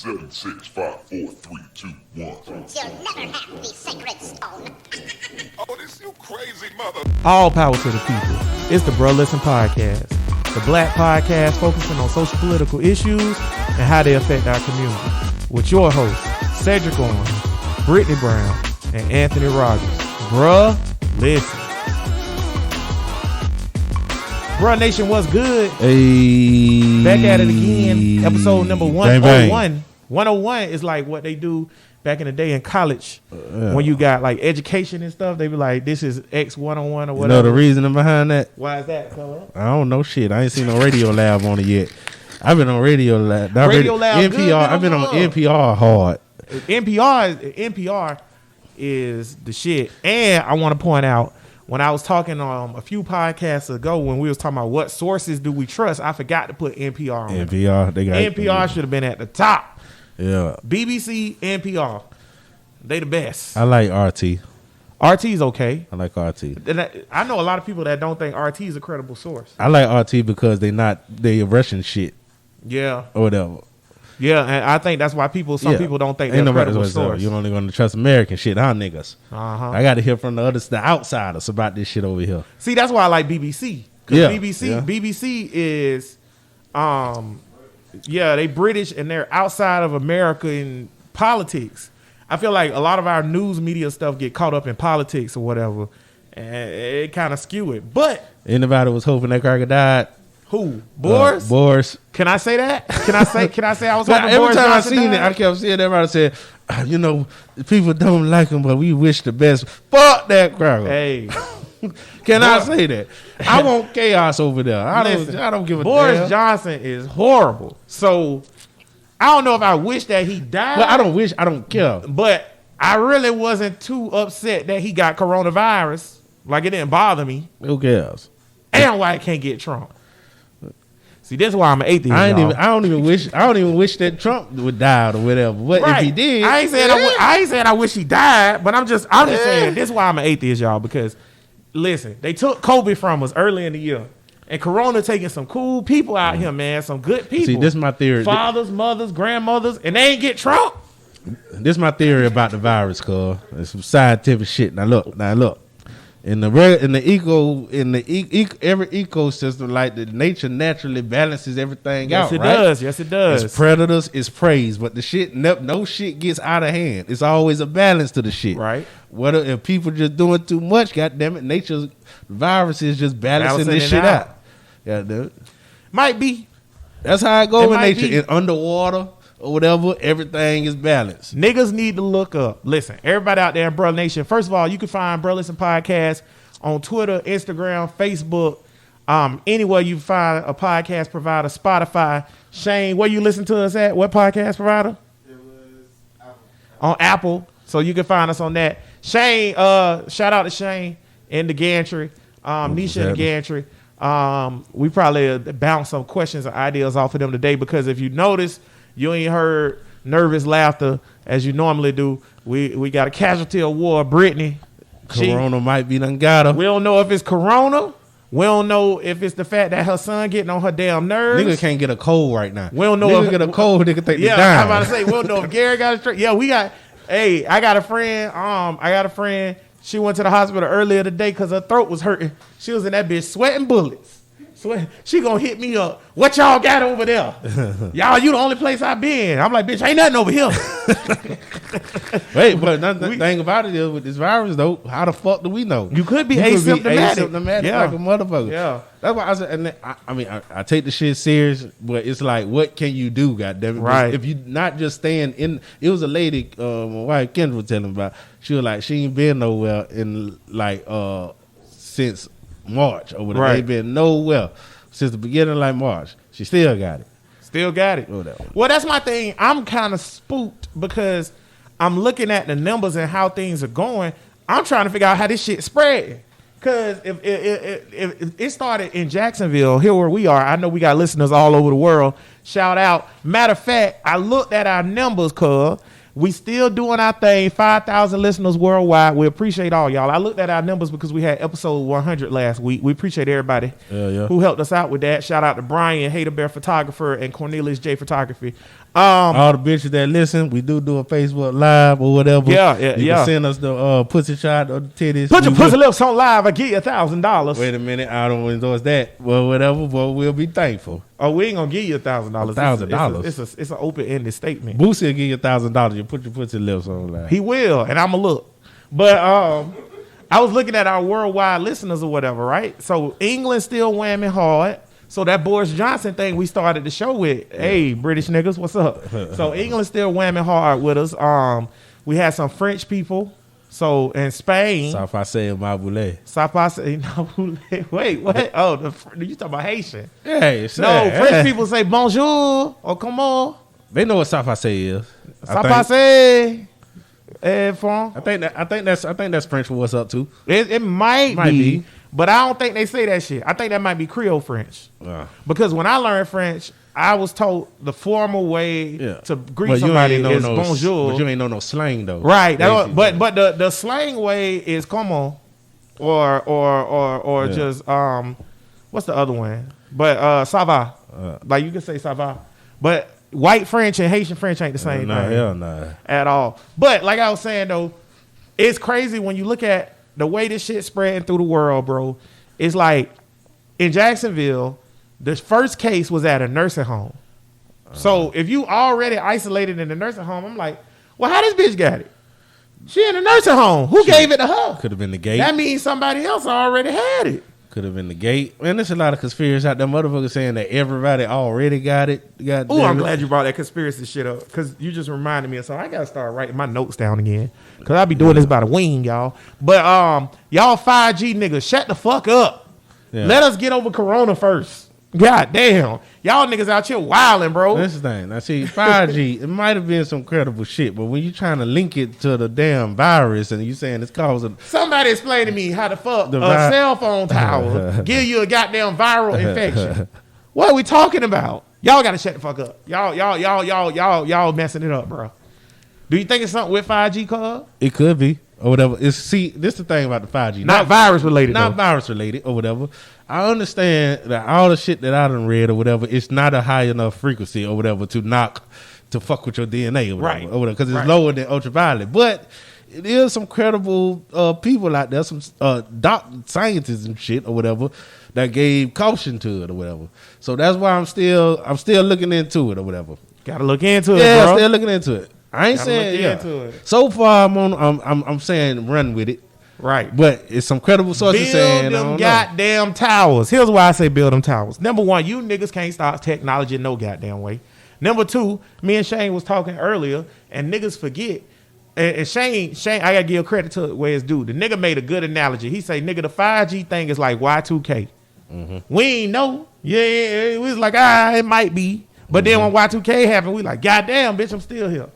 7, 6, 5, 4, 3, 2, 1. You'll never have the sacred stone. Oh, this you crazy mother. All power to the people. It's the Bro Listen Podcast, the black podcast focusing on social political issues and how they affect our community. With your hosts, Cedric Owens, Brittany Brown, and Anthony Rogers. Bruh, listen. Bruh Nation, what's good? Hey. Back at it again. Episode number 101. Bang, bang. 101 is like what they do back in the day in college. When you got like education and stuff, they be like, this is X 101 or whatever. You know the reasoning behind that? Why is that, color? I don't know shit. I ain't seen no Radio Lab on it yet. I've been on Radio Lab. Radio Lab good, NPR. I've been on NPR hard. NPR is the shit. And I want to point out, when I was talking a few podcasts ago, when we was talking about what sources do we trust, I forgot to put NPR on. NPR. They got NPR should have been at the top. Yeah. BBC, NPR. They the best. I like RT. RT's okay. I like RT. And I know a lot of people that don't think RT is a credible source. I like RT because they Russian shit Yeah. or whatever. Yeah, and I think that's why some people don't think they're a credible source. You're only going to trust American shit, huh, niggas? Uh-huh. I got to hear from the outsiders about this shit over here. See, that's why I like BBC. Yeah. BBC is, they British and they're outside of American politics. I feel like a lot of our news media stuff get caught up in politics or whatever, and it kind of skew it. But anybody was hoping that cracker died? Who? Boris? Boris. Can I say that? Can I say I was hoping every Boris time Johnson I seen died? it, I kept seeing everybody say, people don't like him, but we wish the best. Fuck that cracker. Hey. Can I say that? I want chaos over there. I don't give a Boris damn. Johnson is horrible. So I don't know if I wish that he died. Well, I don't care. But I really wasn't too upset that he got coronavirus. Like, it didn't bother me. Who cares? And why I can't get Trump. See, that's why I'm an atheist. I don't even wish that Trump would die or whatever. But if he did, I ain't saying I wish he died, but I'm just saying this is why I'm an atheist, y'all. Because listen, they took COVID from us early in the year, and Corona taking some cool people out here, man, some good people. See, this is my theory. Fathers, mothers, grandmothers, and they ain't get Trump. This is my theory about the virus, cuz it's some scientific shit. Now look. Every ecosystem, like the nature naturally balances everything out. Yes, it does. It's predators, it's prey, but the shit, no shit gets out of hand. It's always a balance to the shit. Right. What if people just doing too much? God damn it, nature's virus is just balancing this shit out. Yeah, dude. Might be. That's how it goes in nature. Be. In underwater or whatever, everything is balanced. Niggas need to look up. Listen, everybody out there in Bro Nation, first of all, you can find Bro Listen Podcast on Twitter, Instagram, Facebook, anywhere you find a podcast provider, Spotify. Shane, where you listen to us at? What podcast provider? It was Apple. On Apple. So you can find us on that. Shane, shout out to Shane in the gantry, Nisha in the gantry. We probably bounce some questions and ideas off of them today, because if you notice, you ain't heard nervous laughter as you normally do. We got a casualty of war, Brittany. Corona might be done got her. We don't know if it's Corona. We don't know if it's the fact that her son getting on her damn nerves. Nigga can't get a cold right now. We don't know nigga if get a cold. Nigga think they dying. I'm about to say we don't know if Gary got a straight. Yeah, we got. Hey, I got a friend. She went to the hospital earlier today because her throat was hurting. She was in that bitch sweating bullets. She gonna hit me up. What y'all got over there? Y'all, you the only place I been. I'm like, bitch, ain't nothing over here. Wait, but the thing about it is with this virus though, how the fuck do we know? You could be asymptomatic. Like a motherfucker. Yeah. That's why I said, and I take the shit serious, but it's like, what can you do, goddammit? Right. If you not just staying in, it was a lady, my wife Kendra was telling about, she was like, she ain't been nowhere in like, since March or whatever. Right. Ain't been nowhere since the beginning of like March. She still got it. Whatever. Well, that's my thing. I'm kind of spooked because I'm looking at the numbers and how things are going. I'm trying to figure out how this shit spread. Because if it started in Jacksonville, here where we are, I know we got listeners all over the world. Shout out. Matter of fact, I looked at our numbers, cuz we still doing our thing. 5,000 listeners worldwide. We appreciate all y'all. I looked at our numbers because we had episode 100 last week. We appreciate everybody who helped us out with that. Shout out to Brian, Hater Bear Photographer, and Cornelius J Photography. All the bitches that listen, we do a Facebook Live or whatever. Yeah. You can send us the pussy shot or the titties. Put your pussy lips on live. I give you $1,000. Wait a minute, I don't endorse that. Well, whatever, but we'll be thankful. Oh, we ain't gonna give you $1,000. $1,000. It's an open-ended statement. Boosie will give you $1,000. You put your pussy lips on live. He will, and I'ma look. But I was looking at our worldwide listeners or whatever, right? So England still whamming hard. So that Boris Johnson thing we started the show with, hey, British niggas, what's up? So England still whamming hard with us. We had some French people. So in Spain, Safase Mabule. Safase Mabule. Wait, what? Oh, you talking about Haitian? Yeah, No, French people say bonjour or comment. They know what Safase is. Safase. I think that's French for what's up too. It might be. But I don't think they say that shit. I think that might be Creole French. Because when I learned French, I was told the formal way to greet somebody is bonjour. But you ain't know no slang though. Right. But the slang way is comment or just what's the other one? But ça va. Like you can say ça va. But white French and Haitian French ain't the same thing. Hell no. At all. But like I was saying though, it's crazy when you look at the way this shit spreading through the world, bro. It's like in Jacksonville, the first case was at a nursing home. So if you already isolated in the nursing home, I'm like, well, how this bitch got it? She in a nursing home. Who gave it to her? Could have been the gate. That means somebody else already had it. Could have been the gate. Man, there's a lot of conspiracies out there. Motherfuckers saying that everybody already got it. Oh, I'm glad you brought that conspiracy shit up because you just reminded me of something. I got to start writing my notes down again because I be doing this by the wing, y'all. But y'all 5G niggas, shut the fuck up. Yeah. Let us get over Corona first. God damn. Y'all niggas out here wilding, bro. That's the thing. Now, see, 5G, it might have been some credible shit, but when you trying to link it to the damn virus and you saying it's causing... Somebody explain to me how the fuck a cell phone tower give you a goddamn viral infection. What are we talking about? Y'all got to shut the fuck up. Y'all messing it up, bro. Do you think it's something with 5G, cuz? It could be. Or whatever. This is the thing about the 5G. Not virus related, Not virus related or whatever. I understand that all the shit that I done read or whatever, it's not a high enough frequency or whatever to fuck with your DNA or whatever. Right. Because it's lower than ultraviolet. But it is some credible people out there, some scientists and shit or whatever, that gave caution to it or whatever. So that's why I'm still looking into it or whatever. Gotta look into it, yeah, bro. Still looking into it. I ain't saying into it. So far I'm saying run with it. Right. But it's some credible sources saying build them goddamn towers. Here's why I say build them towers. Number one, you niggas can't stop technology no goddamn way. Number two, me and Shane was talking earlier, and niggas forget. And Shane, I gotta give credit to where it's due. The nigga made a good analogy. He say, nigga, the 5G thing is like Y2K. Mm-hmm. We ain't know. Yeah, it was like, it might be. But then when Y2K happened, we like, goddamn, bitch, I'm still here.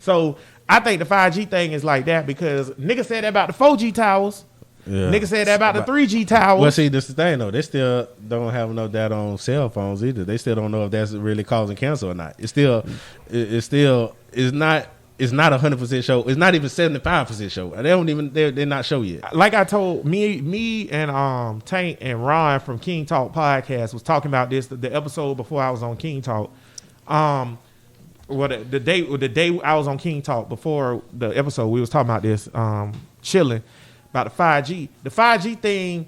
So I think the 5G thing is like that because niggas said that about the 4G towers. Yeah. Niggas said that about the 3G towers. Well, see, this is the thing, though. They still don't have no data on cell phones either. They still don't know if that's really causing cancer or not. It's not 100% show. It's not even 75% show. They're not show yet. Like I told me and Tank and Ron from King Talk podcast was talking about this the episode before I was on King Talk. The day I was on King Talk before the episode, we was talking about this, chilling about the 5G. The 5G thing,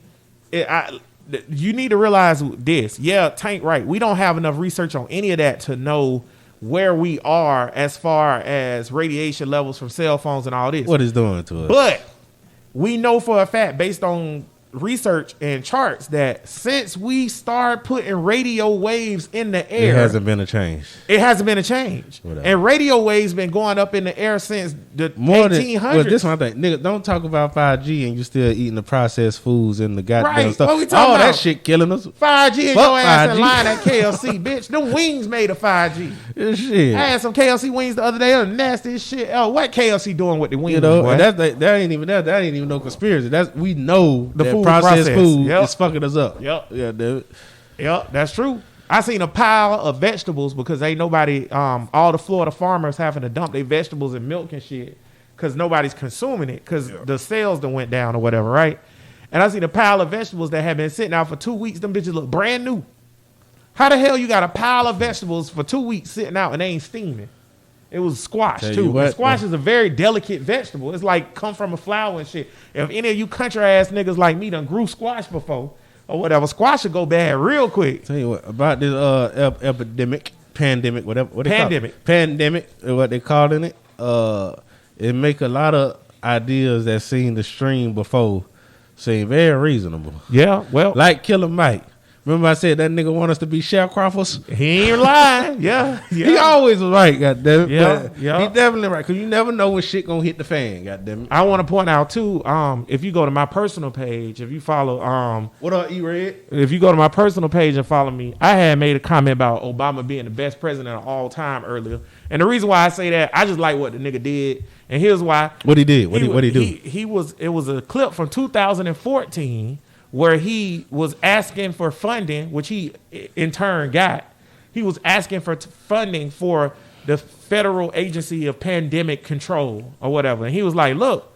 you need to realize this. Yeah, Tank, right. We don't have enough research on any of that to know where we are as far as radiation levels from cell phones and all this. What it's doing to us. But we know for a fact, based on research and charts, that since we started putting radio waves in the air, it hasn't been a change. Whatever. And radio waves been going up in the air since the 1800s. Well, this one thing, nigga, don't talk about 5G and you still eating the processed foods and the goddamn stuff. What we talking about? That shit killing us. 5G and your ass in line at KFC, bitch. Them wings made of 5G. Shit. I had some KFC wings the other day. They're nasty as shit. Oh, what KFC doing with the wings? You know, and that ain't even no conspiracy. We know the that processed food yep. is fucking us up. Yep. Yeah, dude. Yep, that's true. I seen a pile of vegetables because ain't nobody, all the Florida farmers having to dump their vegetables and milk and shit because nobody's consuming it because the sales done went down or whatever, right? And I seen a pile of vegetables that had been sitting out for 2 weeks. Them bitches look brand new. How the hell you got a pile of vegetables for 2 weeks sitting out and they ain't steaming? It was squash Tell you too. what, And squash is a very delicate vegetable. It's like come from a flower and shit. If any of you country ass niggas like me done grew squash before or whatever, squash should go bad real quick. Tell you what about this pandemic, whatever. What they Pandemic. call it? Pandemic, what they calling it? It make a lot of ideas that seen the stream before seem very reasonable. Yeah, well, Like Killer Mike. Remember I said that nigga want us to be sharecroppers? he ain't lying. Yeah. He always was right, goddamn it. Yeah, But yeah. he definitely right, because you never know when shit gonna hit the fan, goddamn it. I want to point out too, if you go to my personal page, if you follow, What up, E-Red? if you go to my personal page and follow me, I had made a comment about Obama being the best president of all time earlier. And the reason why I say that, I just like what the nigga did. And here's why. What he did? What he do? It was a clip from 2014 where he was asking for funding, which he in turn got. He was asking for funding for the Federal Agency of Pandemic Control or whatever. And he was like, look,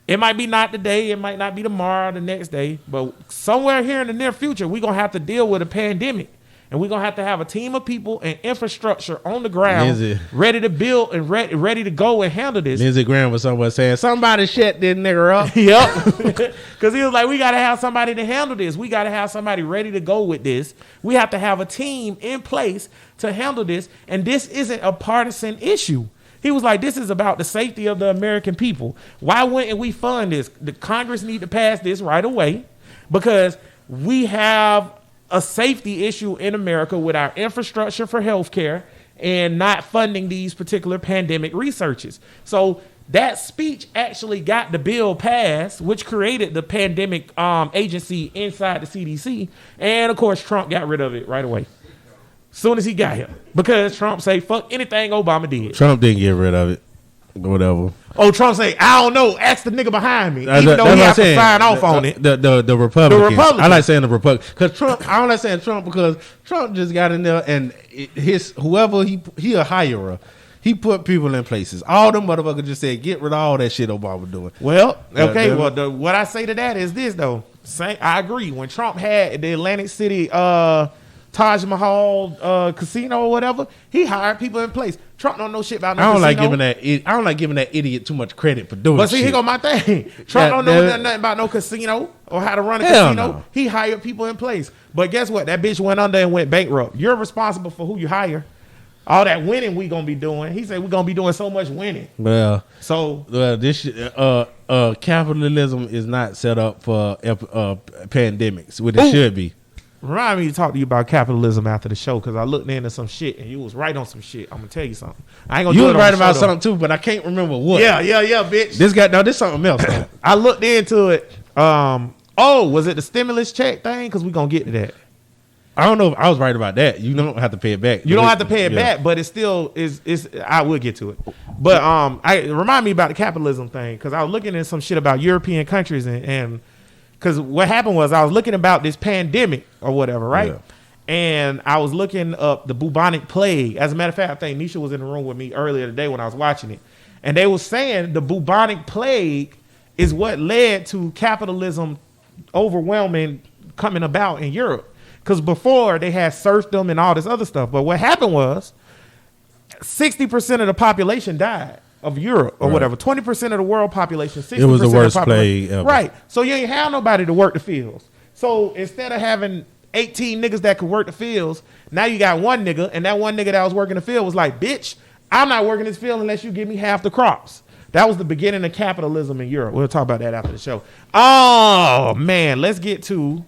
it might be not today, it might not be tomorrow, the next day, but somewhere here in the near future, we're going to have to deal with a pandemic. And we're going to have a team of people and infrastructure on the ground Lindsey. ready to build and ready to go and handle this. Lindsey Graham was somewhere saying, somebody shut this nigga up. Yep. Because he was like, we got to have somebody to handle this. We got to have somebody ready to go with this. We have to have a team in place to handle this. And this isn't a partisan issue. He was like, this is about the safety of the American people. Why wouldn't we fund this? The Congress need to pass this right away because we have a safety issue in America with our infrastructure for healthcare and not funding these particular pandemic researches. So that speech actually got the bill passed, which created the pandemic agency inside the CDC. And of course, Trump got rid of it right away. Soon as he got here. Because Trump say, fuck anything Obama did. Trump didn't get rid of it. Whatever. Oh, Trump say, I don't know. Ask the nigga behind me. Even though he has to sign off on it. The Republicans. The Republicans. I like saying the Republicans. Because Trump, I don't like saying Trump because Trump just got in there and whoever he a hirer. He put people in places. All them motherfuckers just said, get rid of all that shit Obama doing. Well, okay. Well, what I say to that is this, though. I agree. When Trump had the Atlantic City Taj Mahal casino or whatever, he hired people in place. Trump don't know shit about no casino. I don't like giving that idiot too much credit for doing But see, shit. here go my thing. Trump don't know nothing about no casino or how to run a Hell casino. no. He hired people in place. But guess what? That bitch went under and went bankrupt. You're responsible for who you hire. All that winning we gonna be doing. He said we're gonna be doing so much winning. Well, So this shit, capitalism is not set up for pandemics, which it should be. remind me to talk to you about capitalism after the show because I looked into some shit and you was right on some shit. I'm gonna tell you something. I ain't gonna. You do was it right on the about show, something too, but I can't remember what. Yeah, bitch. This something else. Though. I looked into it. Was it the stimulus check thing? Because we're gonna get to that. I don't know if I was right about that. You don't have to pay it back. You don't have to pay it back, but it still is. I will get to it. But remind me about the capitalism thing because I was looking at some shit about European countries and because what happened was I was looking about this pandemic or whatever, right? Yeah. And I was looking up the bubonic plague. As a matter of fact, I think Nisha was in the room with me earlier today when I was watching it, and they were saying the bubonic plague is what led to capitalism overwhelming coming about in Europe. Because before they had serfdom and all this other stuff. But what happened was 60% of the population died of Europe or whatever. 20% of the world population, 60% It was the worst of plague ever. Right. So you ain't have nobody to work the fields. So instead of having 18 niggas that could work the fields, now you got one nigga. And that one nigga that was working the field was like, bitch, I'm not working this field unless you give me half the crops. That was the beginning of capitalism in Europe. We'll talk about that after the show. Oh, man. Let's get to...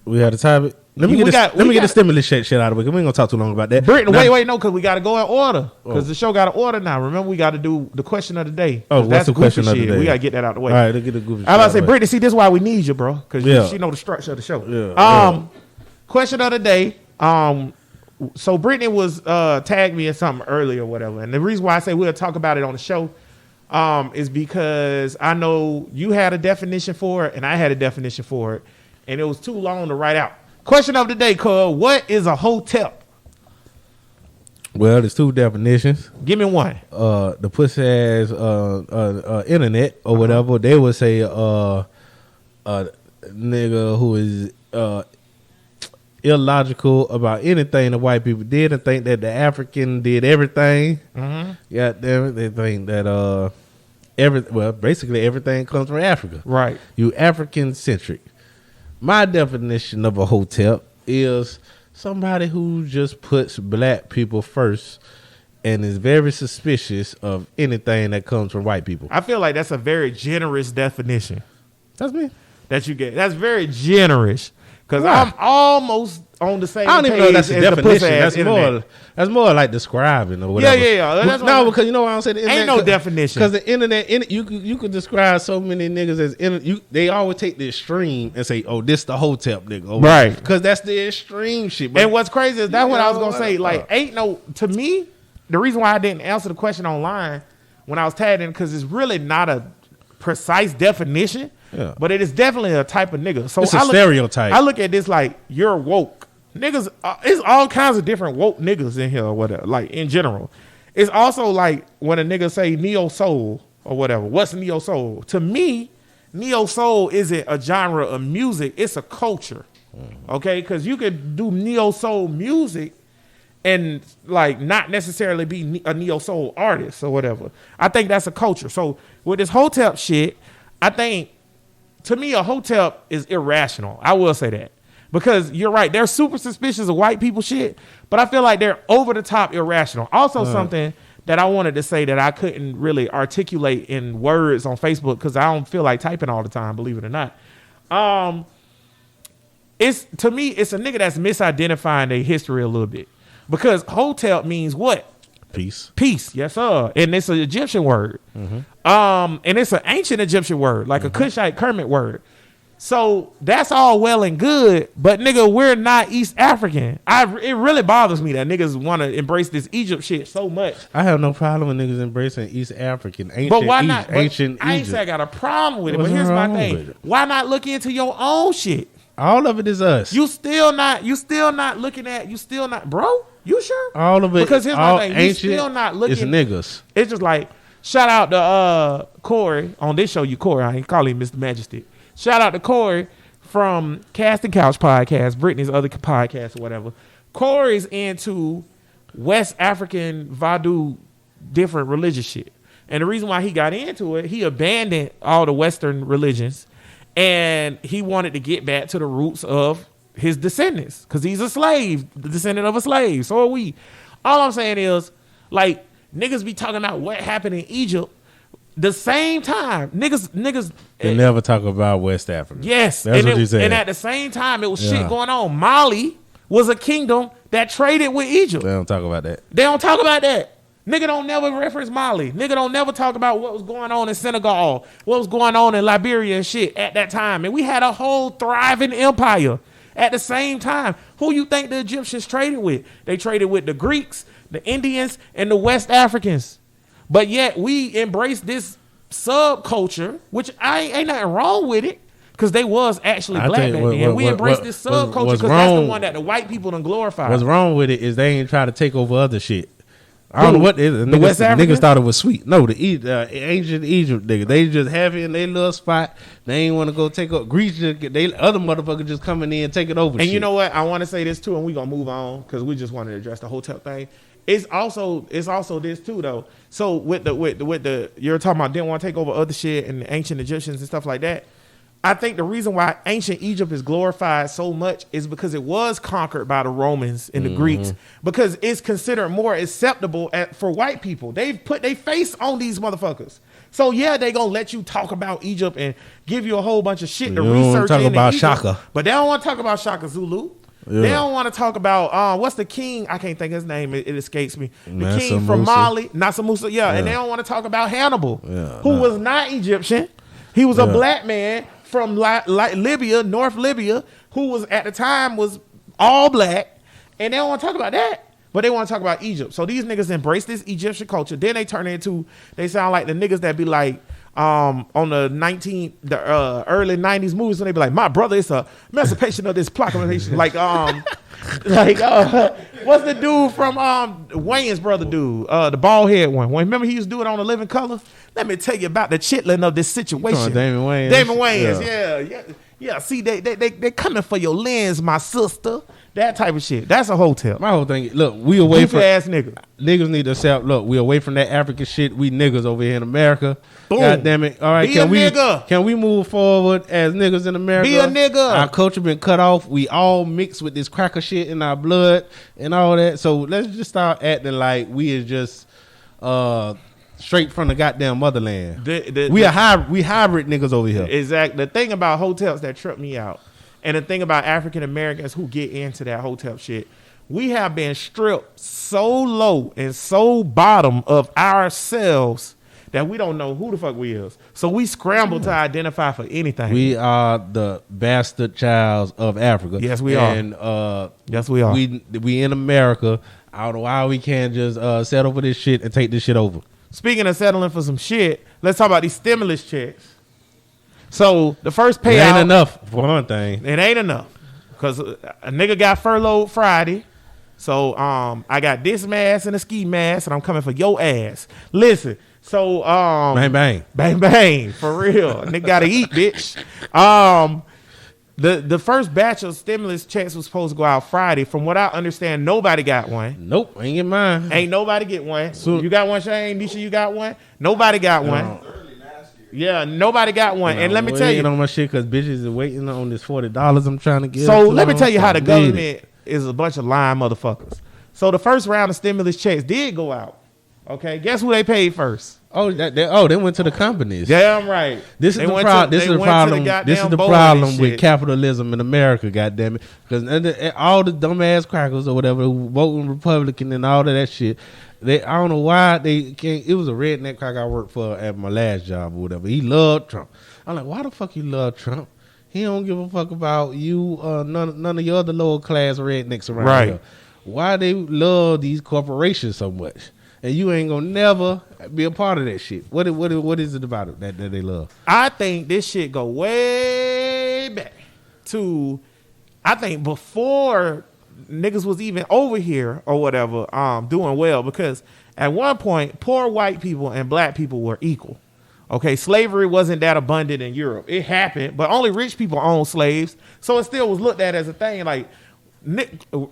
We had a topic. Let me get the stimulus shit out of the way. We ain't gonna talk too long about that. Britt, wait, no, because we got to go in order. Because the show got to order now. Remember, we got to do the question of the day. Oh, what's the question of the day? We got to get that out the way. All right, let's get the goofy shit. I was about to say, Brittany, see, this is why we need you, bro. Because she know the structure of the show. Yeah. Question of the day. So Brittany was tagged me in something earlier or whatever. And the reason why I say we'll talk about it on the show is because I know you had a definition for it and I had a definition for it. And it was too long to write out. Question of the day, Cole. What is a hotep? Well, there's two definitions. Give me one. The pussy ass internet or whatever. They would say a nigga who is illogical about anything the white people did and think that the African did everything. Mm-hmm. Yeah, they think that basically everything comes from Africa. Right. You African centric. My definition of a hotep is somebody who just puts black people first and is very suspicious of anything that comes from white people. I feel like that's a very generous definition. That's me. That you get. That's very generous. Because Right. I'm almost on the same page. I don't even know if that's a as the definition. pussy-ass That's more like describing or whatever. Yeah. That's No, what- because you know why I'm saying the internet. Ain't no definition. Because the internet, you could describe so many niggas as they always take the extreme and say, "Oh, this the hotep nigga," Right. Because that's the extreme shit. But And what's crazy is that's what I was gonna say. Yeah. Like, ain't no to me. The reason why I didn't answer the question online when I was tagged in because it's really not a precise definition. Yeah. But it is definitely a type of nigga. So It's a I look, stereotype. I look at this like you're woke. Niggas, it's all kinds of different woke niggas in here or whatever, like in general. It's also like when a nigga say neo soul or whatever. What's neo soul? To me, neo soul isn't a genre of music, it's a culture. Okay? Because you could do neo soul music and like not necessarily be a neo soul artist or whatever. I think that's a culture. So with this hotep shit, I think to me a hotep is irrational. I will say that. Because you're right, they're super suspicious of white people shit, but I feel like they're over the top irrational. Also something that I wanted to say that I couldn't really articulate in words on Facebook because I don't feel like typing all the time, believe it or not. It's to me, it's a nigga that's misidentifying their history a little bit. Because hotep means what? Peace. Peace, yes sir. And it's an Egyptian word. And it's an ancient Egyptian word, like a Kushite Kermit word. So that's all well and good, but nigga, we're not East African. It really bothers me that niggas want to embrace this Egypt shit so much. I have no problem with niggas embracing East African, ancient, But why not? But ancient I ain't Egypt. say I got a problem with it, What's but here's my wrong with thing. it? Why not look into your own shit? All of it is us. You still not bro? You sure? All of it. Because here's all my thing. You ancient, still not looking. It's niggas. It's just like, shout out to Corey. On this show, you Corey. I ain't calling him Mr. Majesty. Shout out to Corey from Cast and Couch podcast, Brittany's other podcast or whatever. Corey's into West African voodoo, different religious shit. And the reason why he got into it, he abandoned all the Western religions and he wanted to get back to the roots of his descendants because he's a slave, the descendant of a slave. So are we. All I'm saying is, like, niggas be talking about what happened in Egypt. The same time, niggas. They never talk about West Africa. Yes, That's what you said. And at the same time, it was Yeah. shit going on. Mali was a kingdom that traded with Egypt. They don't talk about that. They don't talk about that. Nigga don't never reference Mali. Nigga don't never talk about what was going on in Senegal, what was going on in Liberia and shit at that time. And we had a whole thriving empire at the same time. Who you think the Egyptians traded with? They traded with the Greeks, the Indians, and the West Africans. But yet we embrace this subculture, which ain't nothing wrong with it. Because they was actually I black think back what- then. We what- embrace what- this what's subculture because that's the wrong- one that the white people done glorified. What's wrong with it is they ain't try to take over other shit. I don't know what it is. The West Africans? Niggas thought it was sweet. No, the ancient Egypt niggas. They just have it in their little spot. They ain't want to go take up Greece. They other motherfuckers just coming in and taking over. And shit. you know what? I want to say this too, and we gonna move on because we just wanted to address the hotel thing. It's also this too though. So with the you're talking about didn't want to take over other shit and the ancient Egyptians and stuff like that. I think the reason why ancient Egypt is glorified so much is because it was conquered by the Romans and the Greeks, because it's considered more acceptable for white people. They've put their face on these motherfuckers. So yeah, they gonna let you talk about Egypt and give you a whole bunch of shit to You don't research talk into about Egypt, Shaka. but they don't want to talk about Shaka Zulu. Yeah. They don't want to talk about what's the king? I can't think of his name. It escapes me. The Mansa king from Musa. Mali, Mansa Musa. Yeah, and they don't want to talk about Hannibal, who nah. was not Egyptian. He was a black man from Libya, North Libya, who was at the time was all black, and they don't want to talk about that. But they want to talk about Egypt. So these niggas embrace this Egyptian culture. Then they turn into, they sound like the niggas that be like, on the early 90s movies, when they be like, my brother is a emancipation of this proclamation. Like, what's the dude from Wayne's brother dude? The bald head one. Remember he used to do it on The Living Color? Let me tell you about the chitlin of this situation. Damon Wayans. Damon Wayans, yeah. See, they coming for your lens, my sister. That type of shit. That's a hotel. My whole thing, look, we away from ass nigga. Niggas need to accept. Look, we away from that African shit. We niggas over here in America. Boom. God damn it! All right, Be a nigga. Can we move forward as niggas in America? Be a nigga. Our culture been cut off. We all mixed with this cracker shit in our blood and all that. So let's just start acting like we is just straight from the goddamn motherland. We hybrid niggas over here. Exactly. The thing about hotels that trip me out, and the thing about African Americans who get into that hotel shit, we have been stripped so low and so bottom of ourselves that we don't know who the fuck we is. So we scramble to identify for anything. We are the bastard childs of Africa. Yes, we are. And yes, we are. We in America. I don't know why we can't just settle for this shit and take this shit over. Speaking of settling for some shit, let's talk about these stimulus checks. So the first payout. It ain't enough for one thing. It ain't enough. Because a nigga got furloughed Friday. So I got this mask and a ski mask, and I'm coming for your ass. Listen, so bang bang. Bang bang. For real. Nigga gotta eat, bitch. The first batch of stimulus checks was supposed to go out Friday. From what I understand, nobody got one. Nope, ain't get mine. Ain't nobody get one. So, you got one, Shane? Nisha, you got one? Nobody got one. Yeah, nobody got one. And let me tell you, on my shit because bitches are waiting on this $40 I'm trying to get. So let me tell you how the government is a bunch of lying motherfuckers. So the first round of stimulus checks did go out. Okay, guess who they paid first? They went to the companies. Damn right. This is the problem. This is the problem with capitalism in America. Goddamn it, because all the dumbass crackers or whatever who voting Republican and all of that shit. I don't know why they can't. It was a redneck crack I worked for at my last job or whatever. He loved Trump. I'm like, why the fuck you love Trump? He don't give a fuck about you. None of your other lower class rednecks around here. Why they love these corporations so much? And you ain't gonna never be a part of that shit. What is it about it that they love? I think this shit go way back to, I think before niggas was even over here or whatever, doing well, because at one point poor white people and black people were equal. Okay, slavery wasn't that abundant in Europe. It happened, but only rich people owned slaves, so it still was looked at as a thing. Like,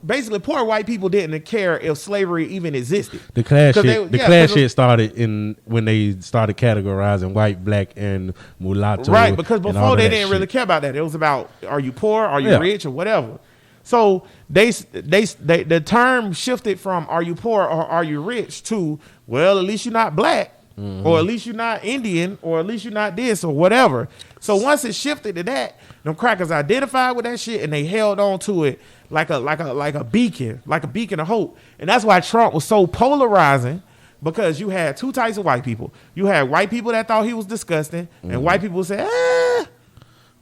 basically, poor white people didn't care if slavery even existed. The class shit started when they started categorizing white, black, and mulatto. Right, because before they didn't really care about that. It was about, are you poor, are you rich, or whatever. So the term shifted from are you poor or are you rich to, well, at least you're not black, or at least you're not Indian, or at least you're not this or whatever. So once it shifted to that, them crackers identified with that shit and they held on to it like a beacon of hope. And that's why Trump was so polarizing, because you had two types of white people. You had white people that thought he was disgusting, and white people said,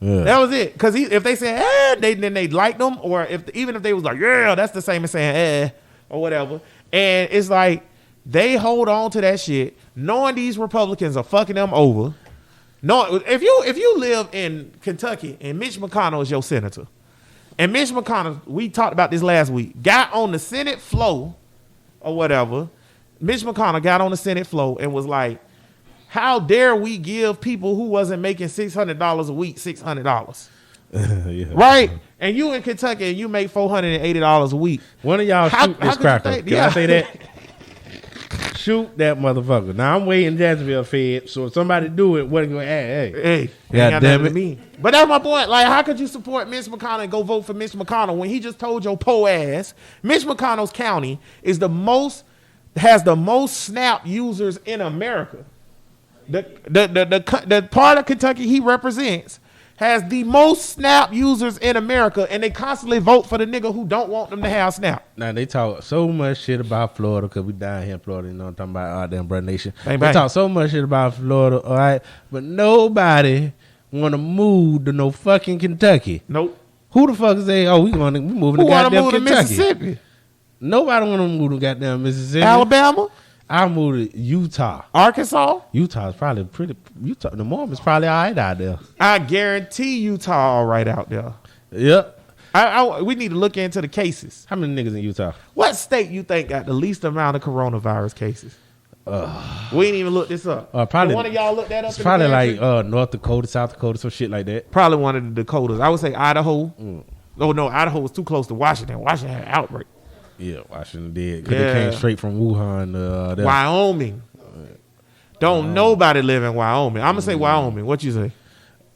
Yeah. That was it. Because if they said, then they liked them, or even if they was like, yeah, that's the same as saying, or whatever. And it's like, they hold on to that shit, knowing these Republicans are fucking them over. No, if you live in Kentucky and Mitch McConnell is your senator, and Mitch McConnell, we talked about this last week, got on the Senate floor or whatever. Mitch McConnell got on the Senate floor and was like, how dare we give people who wasn't making $600 a week $600? Yeah. Right? And you in Kentucky and you make $480 a week. One of y'all shoot this cracker. Can I say that? Shoot that motherfucker. Now I'm waiting Jacksonville Fed, so if somebody do it, what are you going to hey, God damn it. But that's my point. Like, how could you support Mitch McConnell and go vote for Mitch McConnell when he just told your po ass Mitch McConnell's county has the most SNAP users in America. The part of Kentucky he represents has the most SNAP users in America, and they constantly vote for the nigga who don't want them to have SNAP. Now, they talk so much shit about Florida, because we down here in Florida, you know what I'm talking about, damn Britt Nation. Bang, they talk so much shit about Florida, all right, but nobody want to move to no fucking Kentucky. Nope. Who the fuck is they? Oh, we moving to goddamn move Kentucky. To Mississippi? Nobody want to move to goddamn Mississippi. Alabama? I moved to Utah. Arkansas? Utah's probably Utah, the Mormons probably all right out there. I guarantee Utah all right out there. Yep. We need to look into the cases. How many niggas in Utah? What state you think got the least amount of coronavirus cases? We ain't even looked this up. Probably one of y'all looked that up. It's probably like North Dakota, South Dakota, some shit like that. Probably one of the Dakotas. I would say Idaho. Oh no, Idaho was too close to Washington. Washington had an outbreak. Yeah, Washington did. Because they came straight from Wuhan. Wyoming. Don't nobody live in Wyoming. I'm going to say Wyoming. What you say?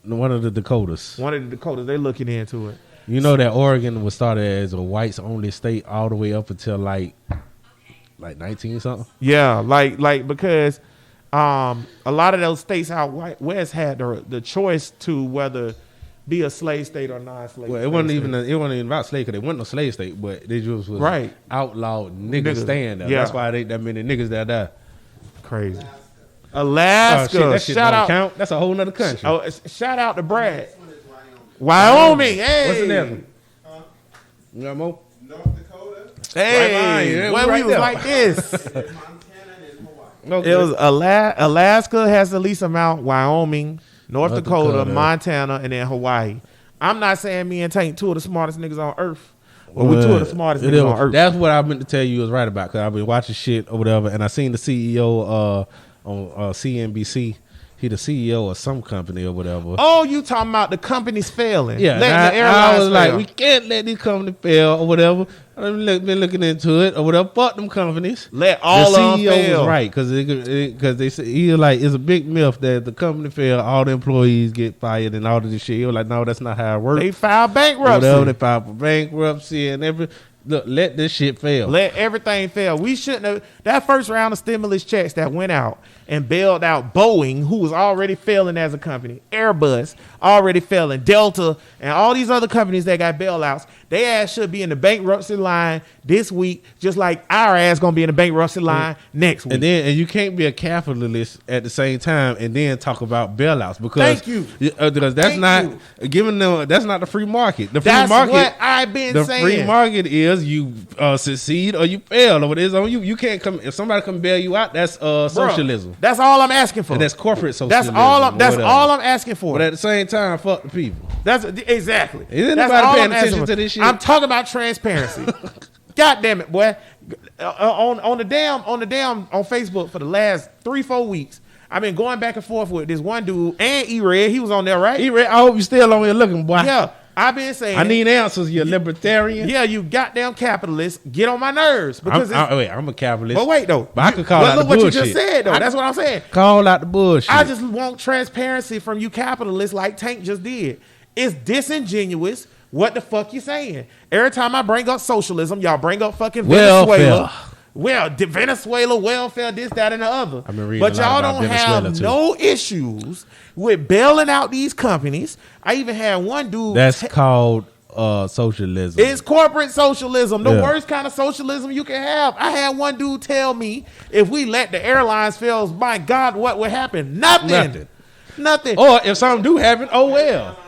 One of the Dakotas. One of the Dakotas. They looking into it. You know that Oregon was started as a whites-only state all the way up until like 19 something? Yeah, like because a lot of those states out west had the choice to whether be a slave state or non-slave. Well, it wasn't even about slave because they weren't no slave state, but they just was outlawed niggas staying there. Yeah. That's why there ain't that many niggas that die. Crazy. Alaska. Oh, shit, shout out. Count. That's a whole nother country. Oh, shout out to Brad. Wyoming. Hey. What's the name? You got more? North Dakota. Hey. Right when we was like this. Montana and Hawaii. Okay. It was Alaska has the least amount. Wyoming, North Dakota, Montana, and then Hawaii. I'm not saying me and Tank two of the smartest niggas on earth. But we two of the smartest niggas on earth. That's what I meant to tell you was right about because I've been watching shit or whatever, and I seen the CEO on CNBC. He the CEO of some company or whatever. Oh, you talking about the companies failing? Yeah, letting the airlines I was like, fail. we can't let these companies fail or whatever. I've been looking into it or whatever. Fuck them companies. Let all of them fail. Was right because they say he like it's a big myth that the company fail, all the employees get fired and all of this shit. He was like, no, that's not how it works. They file bankruptcy. Whatever, they file for bankruptcy and everything. Look, let this shit fail. Let everything fail. We shouldn't have. That first round of stimulus checks that went out and bailed out Boeing, who was already failing as a company, Airbus already failing, Delta, and all these other companies that got bailouts. They ass should be in the bankruptcy line this week, just like our ass gonna be in the bankruptcy line next week. And you can't be a capitalist at the same time and then talk about bailouts because Thank you. Because that's not giving them. That's not the free market. The free That's market. what I've been saying. The free market is you succeed or you fail or what it is on you. You can't come if somebody come bail you out. That's socialism. Bruh, that's all I'm asking for. And that's corporate socialism. That's all I'm asking for. But at the same time, fuck the people. That's exactly. Is That's anybody all paying I'm asking attention for. to this shit? I'm talking about transparency. God damn it, boy. On the damn on Facebook for the last 3-4 weeks, I've been going back and forth with this one dude and E-Red. He was on there, right? E-Red, I hope you still on here looking, boy. Yeah. I've been saying I need answers, you libertarian. Yeah, you goddamn capitalists get on my nerves because I'm a capitalist. But wait though, but I could call out the what bullshit. you just said though. That's what I'm saying. Call out the bullshit. I just want transparency from you capitalists, like Tank just did. It's disingenuous. What the fuck you saying? Every time I bring up socialism, y'all bring up fucking Venezuela. Well, Venezuela, welfare, this, that, and the other. I've been reading but a lot y'all about don't Venezuela have too. no issues with bailing out these companies. I even had one dude. That's called socialism. It's corporate socialism, the Yeah. worst kind of socialism you can have. I had one dude tell me if we let the airlines fail, my God, what would happen? Nothing. Or if something do happen, oh well.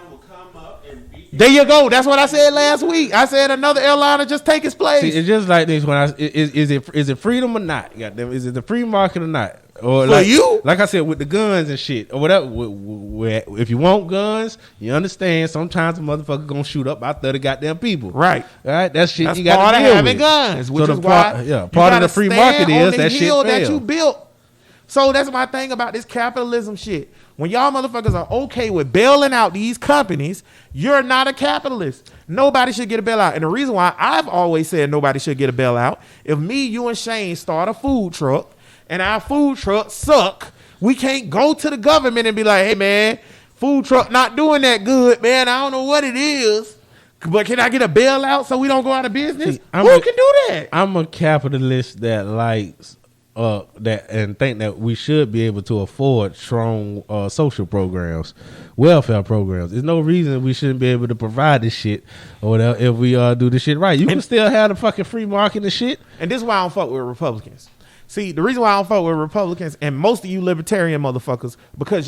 There you go. That's what I said last week. I said another airline will just take its place. See, it's just like this. Is it freedom or not? Goddamn, is it the free market or not? Or For you? Like I said, with the guns and shit or whatever. If you want guns, you understand. Sometimes a motherfucker gonna shoot up about 30 goddamn people. Right. All right. That's shit That's you got part to of deal having with. guns, which So is the part, why yeah, you part of gotta the free stand market on is the that shit hill that fail. you built. So that's my thing about this capitalism shit. When y'all motherfuckers are okay with bailing out these companies, you're not a capitalist. Nobody should get a bailout. And the reason why I've always said nobody should get a bailout, if me, you, and Shane start a food truck and our food truck suck, we can't go to the government and be like, hey, man, food truck not doing that good, man. I don't know what it is, but can I get a bailout so we don't go out of business? See, Who can do that? I'm a capitalist that likes that and think that we should be able to afford strong social programs, welfare programs. There's no reason we shouldn't be able to provide this shit or whatever if we do this shit right. You can still have the fucking free market and shit. And this is why I don't fuck with Republicans. See, the reason why I don't fuck with Republicans and most of you libertarian motherfuckers, because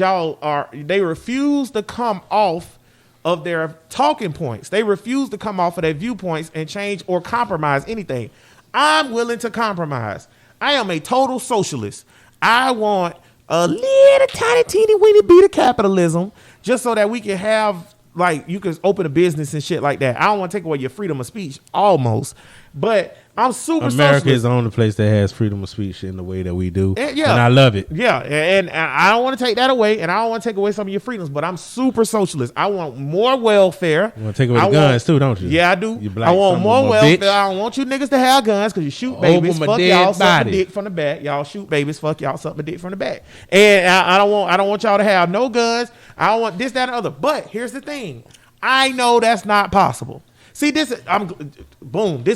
they refuse to come off of their talking points. They refuse to come off of their viewpoints and change or compromise anything. I'm willing to compromise. I am a total socialist. I want a little tiny teeny weeny bit of capitalism just so that we can have, like, you can open a business and shit like that. I don't want to take away your freedom of speech, almost. But I'm super America socialist. is the only place that has freedom of speech in the way that we do. And I love it. Yeah, and I don't want to take that away, and I don't want to take away some of your freedoms, but I'm super socialist. I want more welfare. You want to take away the guns too, don't you? Yeah, I do. You black I want son more of a welfare. bitch. I don't want you niggas to have guns because you shoot babies. Over my Fuck dead y'all, suck my body. dick from the back. Y'all shoot babies. Fuck y'all, suck my dick from the back. And I don't want y'all to have no guns. I don't want this, that, and other. But here's the thing. I know that's not possible. See, this is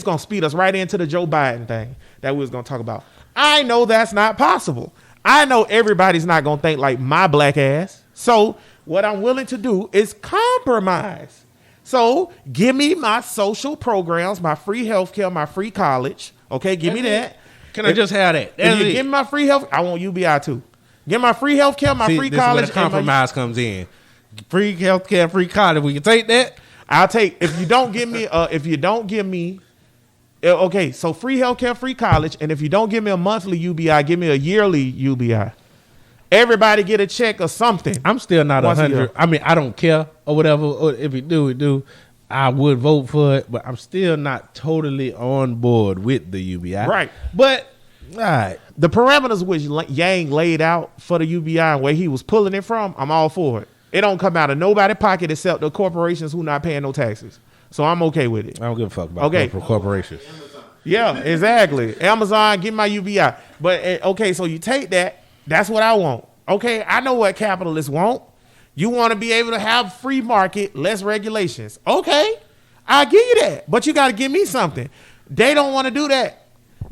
gonna speed us right into the Joe Biden thing that we was gonna talk about. I know that's not possible. I know everybody's not gonna think like my black ass. So what I'm willing to do is compromise. So give me my social programs, my free healthcare, my free college. Okay, give me that. Can I just have that? If you give me my free health, I want UBI too. Give me my free healthcare, my free this college. is where the compromise comes in. Free healthcare, free college. We can take that. I'll take if you don't give me okay, so free healthcare, free college, and if you don't give me a monthly UBI, give me a yearly UBI. Everybody get a check or something. I'm still not Once a 100. year. I mean, I don't care or whatever. Or if we do, we do. I would vote for it, but I'm still not totally on board with the UBI. Right. But all right. The parameters which Yang laid out for the UBI and where he was pulling it from, I'm all for it. It don't come out of nobody's pocket except the corporations who not paying no taxes. So I'm okay with it. I don't give a fuck about corporations. Yeah, exactly. Amazon, give my UBI. But okay, so you take that. That's what I want. Okay, I know what capitalists want. You want to be able to have free market, less regulations. Okay, I'll give you that. But you got to give me something. They don't want to do that.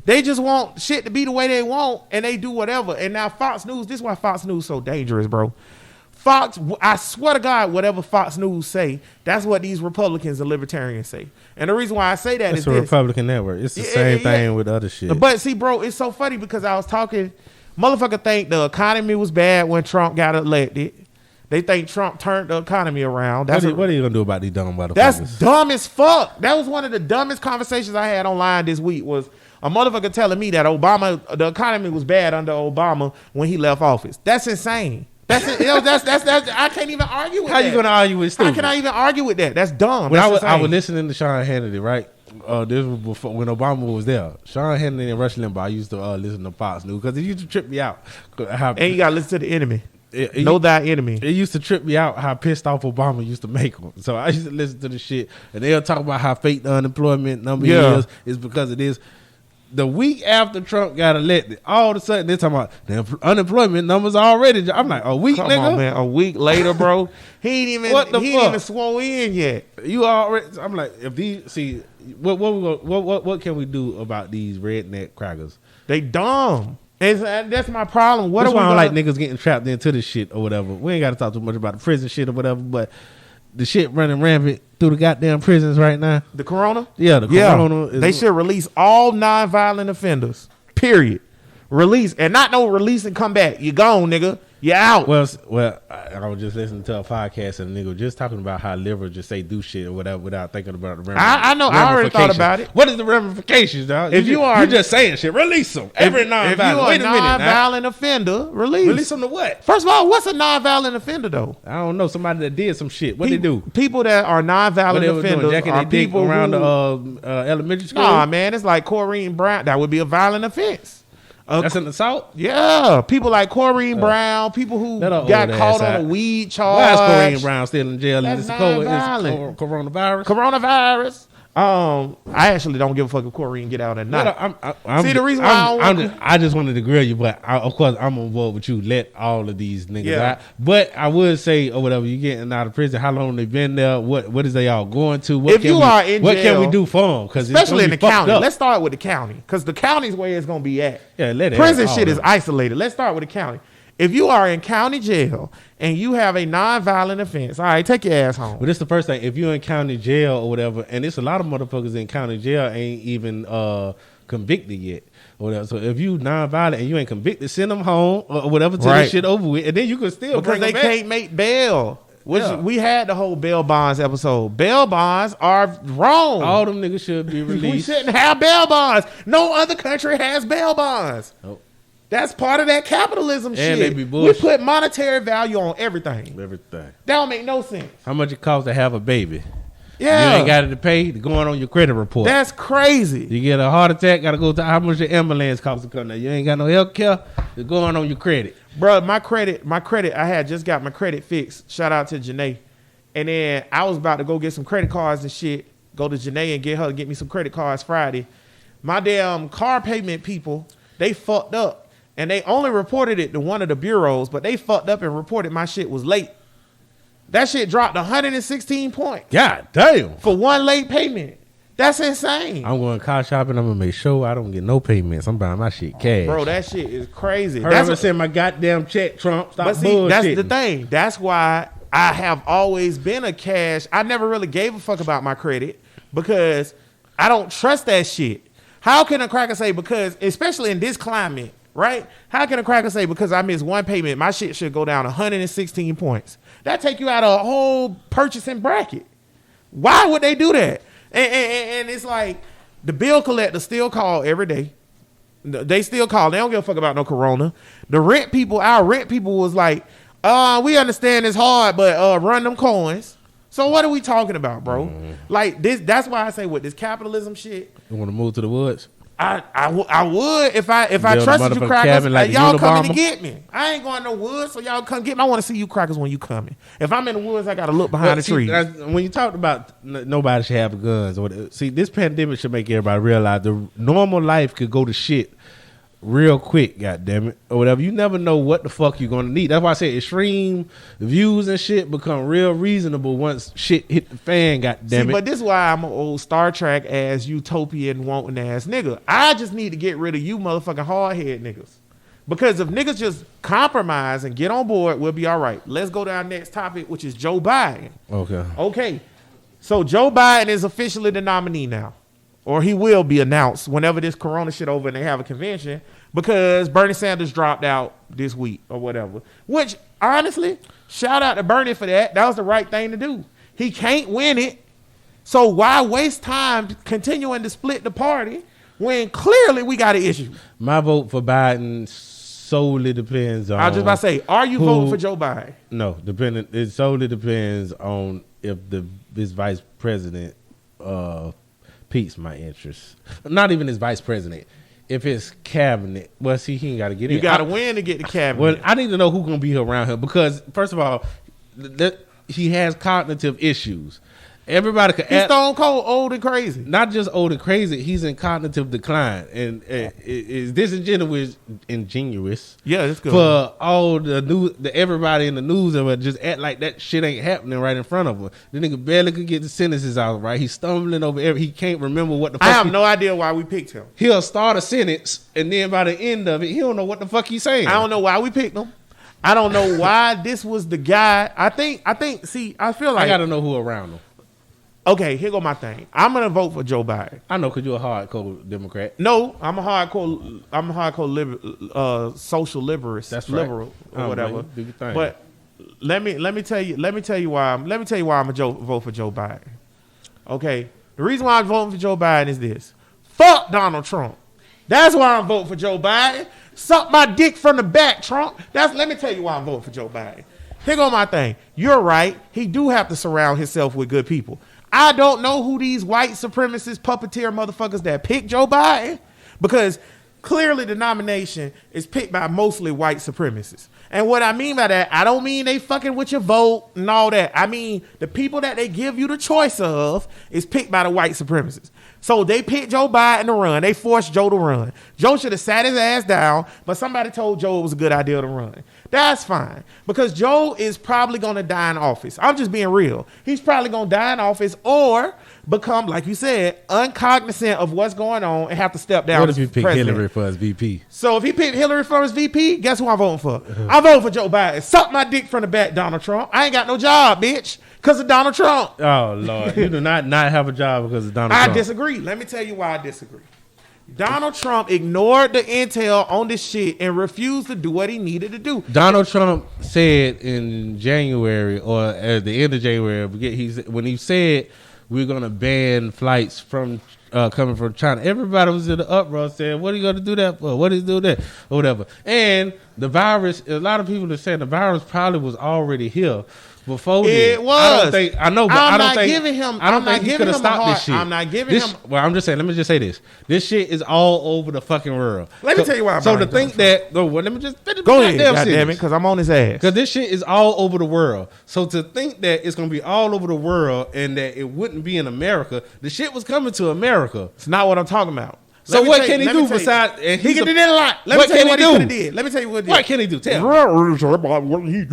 They just want shit to be the way they want, and they do whatever. And now Fox News, this is why Fox News is so dangerous, bro. Fox, I swear to God, whatever Fox News say, that's what these Republicans and libertarians say. And the reason why I say that It's is a this. Republican network. It's the same thing with other shit. But see, bro, it's so funny because I was talking, motherfucker think the economy was bad when Trump got elected. They think Trump turned the economy around. What are you gonna do about these dumb motherfuckers? That's dumb as fuck. That was one of the dumbest conversations I had online this week. Was a motherfucker telling me that the economy was bad under Obama when he left office. That's insane. That's I can't even argue with that. How you gonna argue with stupid? How can I even argue with that? That's dumb. When That's I was insane. listening to Sean Hannity, right? This was before when Obama was there. Sean Hannity and Rush Limbaugh. I used to listen to Fox News because it used to trip me out. And you gotta listen to the enemy. Know thy enemy. It used to trip me out how pissed off Obama used to make him. So I used to listen to the shit, and they'll talk about how fake the unemployment number is because it is. The week after Trump got elected, all of a sudden they're talking about the unemployment numbers already. I'm like, a week, Come nigga? on, man. A week later, bro. He ain't even What the he ain't fuck? even swore in yet. You already. I'm like, if these see what can we do about these redneck crackers? They dumb. And that's my problem. What That's are we why I don't gonna, like niggas getting trapped into this shit or whatever. We ain't got to talk too much about the prison shit or whatever, but the shit running rampant through the goddamn prisons right now. the corona? Yeah, the corona is. They should release all nonviolent offenders. Period. Release and not no release and come back. You gone, nigga. You out. Well, I was just listening to a podcast and a nigga just talking about how liberals just say do shit or whatever without thinking about the I know. I already thought about it. What is the ramifications, dog? If you are- you just saying shit, release them. Every if you nonviolent. are Wait a minute, now. nonviolent offender, Release them to what? First of all, what's a nonviolent offender though? I don't know. Somebody that did some shit. What they do? People that are What nonviolent they was doing? offenders Jacking are their dick people around who, the elementary school. Nah, man, it's like Corrine Brown. That would be a violent offense. That's an assault. Yeah, people like Corrine Brown, people who Let her got old caught ass on a out. weed charge. Why is Corrine Brown still in jail? That's Is nonviolent. coronavirus? Coronavirus. I actually don't give a fuck if Corrine get out at night. I'm See, the reason why I just wanted to grill you, but of course I'm on board with you. Let all of these niggas out. But I would say, or whatever, you getting out of prison. How long they been there? What is they all going to? What If you are in what can jail, we do for them? Because especially in the county. Let's start with the county because the county's where it's gonna be at. Yeah, let it Prison out, shit all is of it. isolated. Let's start with the county. If you are in county jail and you have a nonviolent offense, all right, take your ass home. But this the first thing. If you're in county jail or whatever, and it's a lot of motherfuckers in county jail ain't even convicted yet. Or whatever. So if you nonviolent and you ain't convicted, send them home or whatever till Right. this shit over with, and then you can still Because bring they them back. can't make bail. Which Yeah. we had the whole bail bonds episode. Bail bonds are wrong. All them niggas should be We released. shouldn't have bail bonds. No other country has bail bonds. Nope. That's part of that capitalism shit. they be We bullshit. put monetary value on everything. Everything. That don't make no sense. How much it costs to have a baby? Yeah. You ain't got it to pay. Going on your credit report. That's crazy. You get a heart attack, got to go to how much your ambulance costs to come there. You ain't got no health care. It's going on your credit. Bro, my credit, I had just got my credit fixed. Shout out to Janae. And then I was about to go get some credit cards and shit. Go to Janae and get her to get me some credit cards Friday. My damn car payment people, they fucked up. And they only reported it to one of the bureaus, but they fucked up and reported my shit was late. That shit dropped 116 points. God damn. For one late payment. That's insane. I'm going car shopping. I'm going to make sure I don't get no payments. I'm buying my shit cash. Bro, that shit is crazy. I'm going to send my goddamn check, Trump. Stop bullshitting. That's the thing. That's why I have always been a cash. I never really gave a fuck about my credit because I don't trust that shit. How can a cracker say because, especially in this climate, right? How can a cracker say because I missed one payment, my shit should go down 116 points? That take you out of a whole purchasing bracket. Why would they do that? And it's like the bill collector still call every day. They still call. They don't give a fuck about no corona. The rent people, our rent people was like, we understand it's hard, but run them coins. So what are we talking about, bro? Like this. That's why I say with this capitalism shit. You want to move to the woods? I would if I Build trusted you crackers. like Y'all Unabomber. coming to get me. I ain't going no woods, so y'all come get me. I want to see you crackers when you coming. If I'm in the woods, I gotta look behind the trees. When you talked about nobody should have guns, see, this pandemic should make everybody realize the normal life could go to shit real quick, goddamn it, or whatever. You never know what the fuck you're gonna need. That's why I say extreme views and shit become real reasonable once shit hit the fan, goddamn it. But this is why I'm an old Star Trek ass utopian wanting ass nigga. I just need to get rid of you motherfucking hard head niggas. Because if niggas just compromise and get on board, we'll be all right. Let's go to our next topic, which is Joe Biden. Okay. So Joe Biden is officially the nominee now. Or he will be announced whenever this corona shit over and they have a convention because Bernie Sanders dropped out this week or whatever. Which, honestly, shout out to Bernie for that. That was the right thing to do. He can't win it. So why waste time continuing to split the party when clearly we got an issue? My vote for Biden solely depends on... I was just about to say, are you voting for Joe Biden? No, it solely depends on if this vice president... piques my interest. Not even as vice president. If it's cabinet, well, see, he ain't got to get in. You got to win to get the cabinet. Well, I need to know who's going to be around him because, first of all, he has cognitive issues. Everybody could. He's stone cold, old and crazy. Not just old and crazy. He's in cognitive decline, and is disingenuous. Yeah, it's good for all the news. Everybody in the news ever just act like that shit ain't happening right in front of him. The nigga barely could get the sentences out right. He's stumbling over he can't remember what the fuck. I have no idea why we picked him. He'll start a sentence, and then by the end of it, he don't know what the fuck he's saying. I don't know why we picked him. I don't know why this was the guy. I think. See, I feel like I got to know who around him. Okay, here go my thing. I'm gonna vote for Joe Biden. I know, cause you're a hardcore Democrat. No, I'm a hardcore social liberalist. That's right. Liberal or whatever. Man, do your thing. But let me tell you why I'm gonna vote for Joe Biden. Okay, the reason why I'm voting for Joe Biden is this: fuck Donald Trump. That's why I'm voting for Joe Biden. Suck my dick from the back, Trump. Let me tell you why I'm voting for Joe Biden. Here go my thing. You're right. He do have to surround himself with good people. I don't know who these white supremacist puppeteer motherfuckers that pick Joe Biden because clearly the nomination is picked by mostly white supremacists. And what I mean by that, I don't mean they fucking with your vote and all that. I mean the people that they give you the choice of is picked by the white supremacists. So they picked Joe Biden to run. They forced Joe to run. Joe should have sat his ass down, but somebody told Joe it was a good idea to run. That's fine because Joe is probably going to die in office. I'm just being real. He's probably going to die in office or become, like you said, uncognizant of what's going on and have to step down. What if you pick Hillary for his VP? So if he picked Hillary for his VP, guess who I'm voting for? I'm voting for Joe Biden. Suck my dick from the back, Donald Trump. I ain't got no job, bitch, because of Donald Trump. Oh, Lord. You do not have a job because of Donald Trump. I disagree. Let me tell you why I disagree. Donald Trump ignored the intel on this shit and refused to do what he needed to do. Donald Trump said in January or at the end of January, when he said we're going to ban flights from coming from China. Everybody was in the uproar saying, "What are you going to do that for? What is do that or whatever?" And the virus, a lot of people are saying the virus probably was already here. Before it was. I don't think I know, but I don't think giving him. I don't think he could have stopped this shit. I'm not giving him. Well, I'm just saying. Let me just say this. This shit is all over the fucking world. Let me tell you why. So to think that, well, let me just finish. Go ahead, goddamn it, because I'm on his ass. Because this shit is all over the world. So to think that it's gonna be all over the world and that it wouldn't be in America, the shit was coming to America. It's not what I'm talking about. So what can he do besides? He can do that a lot. Let me tell you what he did. Let me tell you what he did. What can he do? Tell me.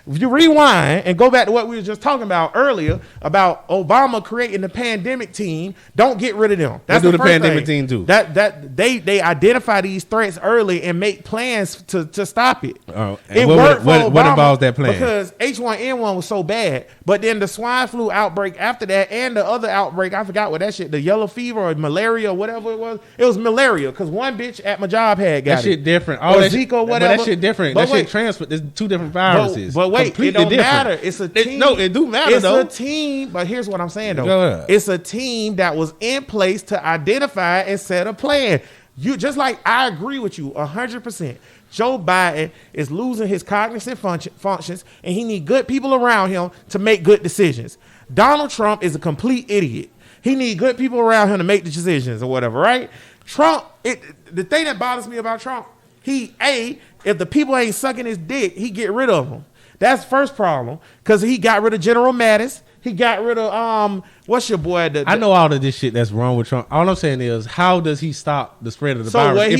If you rewind and go back to what we were just talking about earlier about Obama creating the pandemic team, don't get rid of them. That's what do the first pandemic thing. team do? That they identify these threats early and make plans to stop it. Oh, it worked for Obama. What involves that plan? Because H1N1 was so bad, but then the swine flu outbreak after that and the other outbreak, I forgot what that shit, the yellow fever or malaria or whatever it was. It was malaria because one bitch at my job had got that shit it. different. Or Zika, whatever. But that shit different. But that shit transferred. There's two different viruses. But wait, completely it don't different. matter. It's a team. It do matter it's though. It's a team. But here's what I'm saying Go though. ahead. It's a team that was in place to identify and set a plan. You just like I agree with you 100%. Joe Biden is losing his cognitive functions, and he need good people around him to make good decisions. Donald Trump is a complete idiot. He need good people around him to make the decisions or whatever, right? Trump, the thing that bothers me about Trump, if the people ain't sucking his dick, he get rid of them. That's the first problem, because he got rid of General Mattis. He got rid of, what's your boy? I know all of this shit that's wrong with Trump. All I'm saying is, how does he stop the spread of the virus what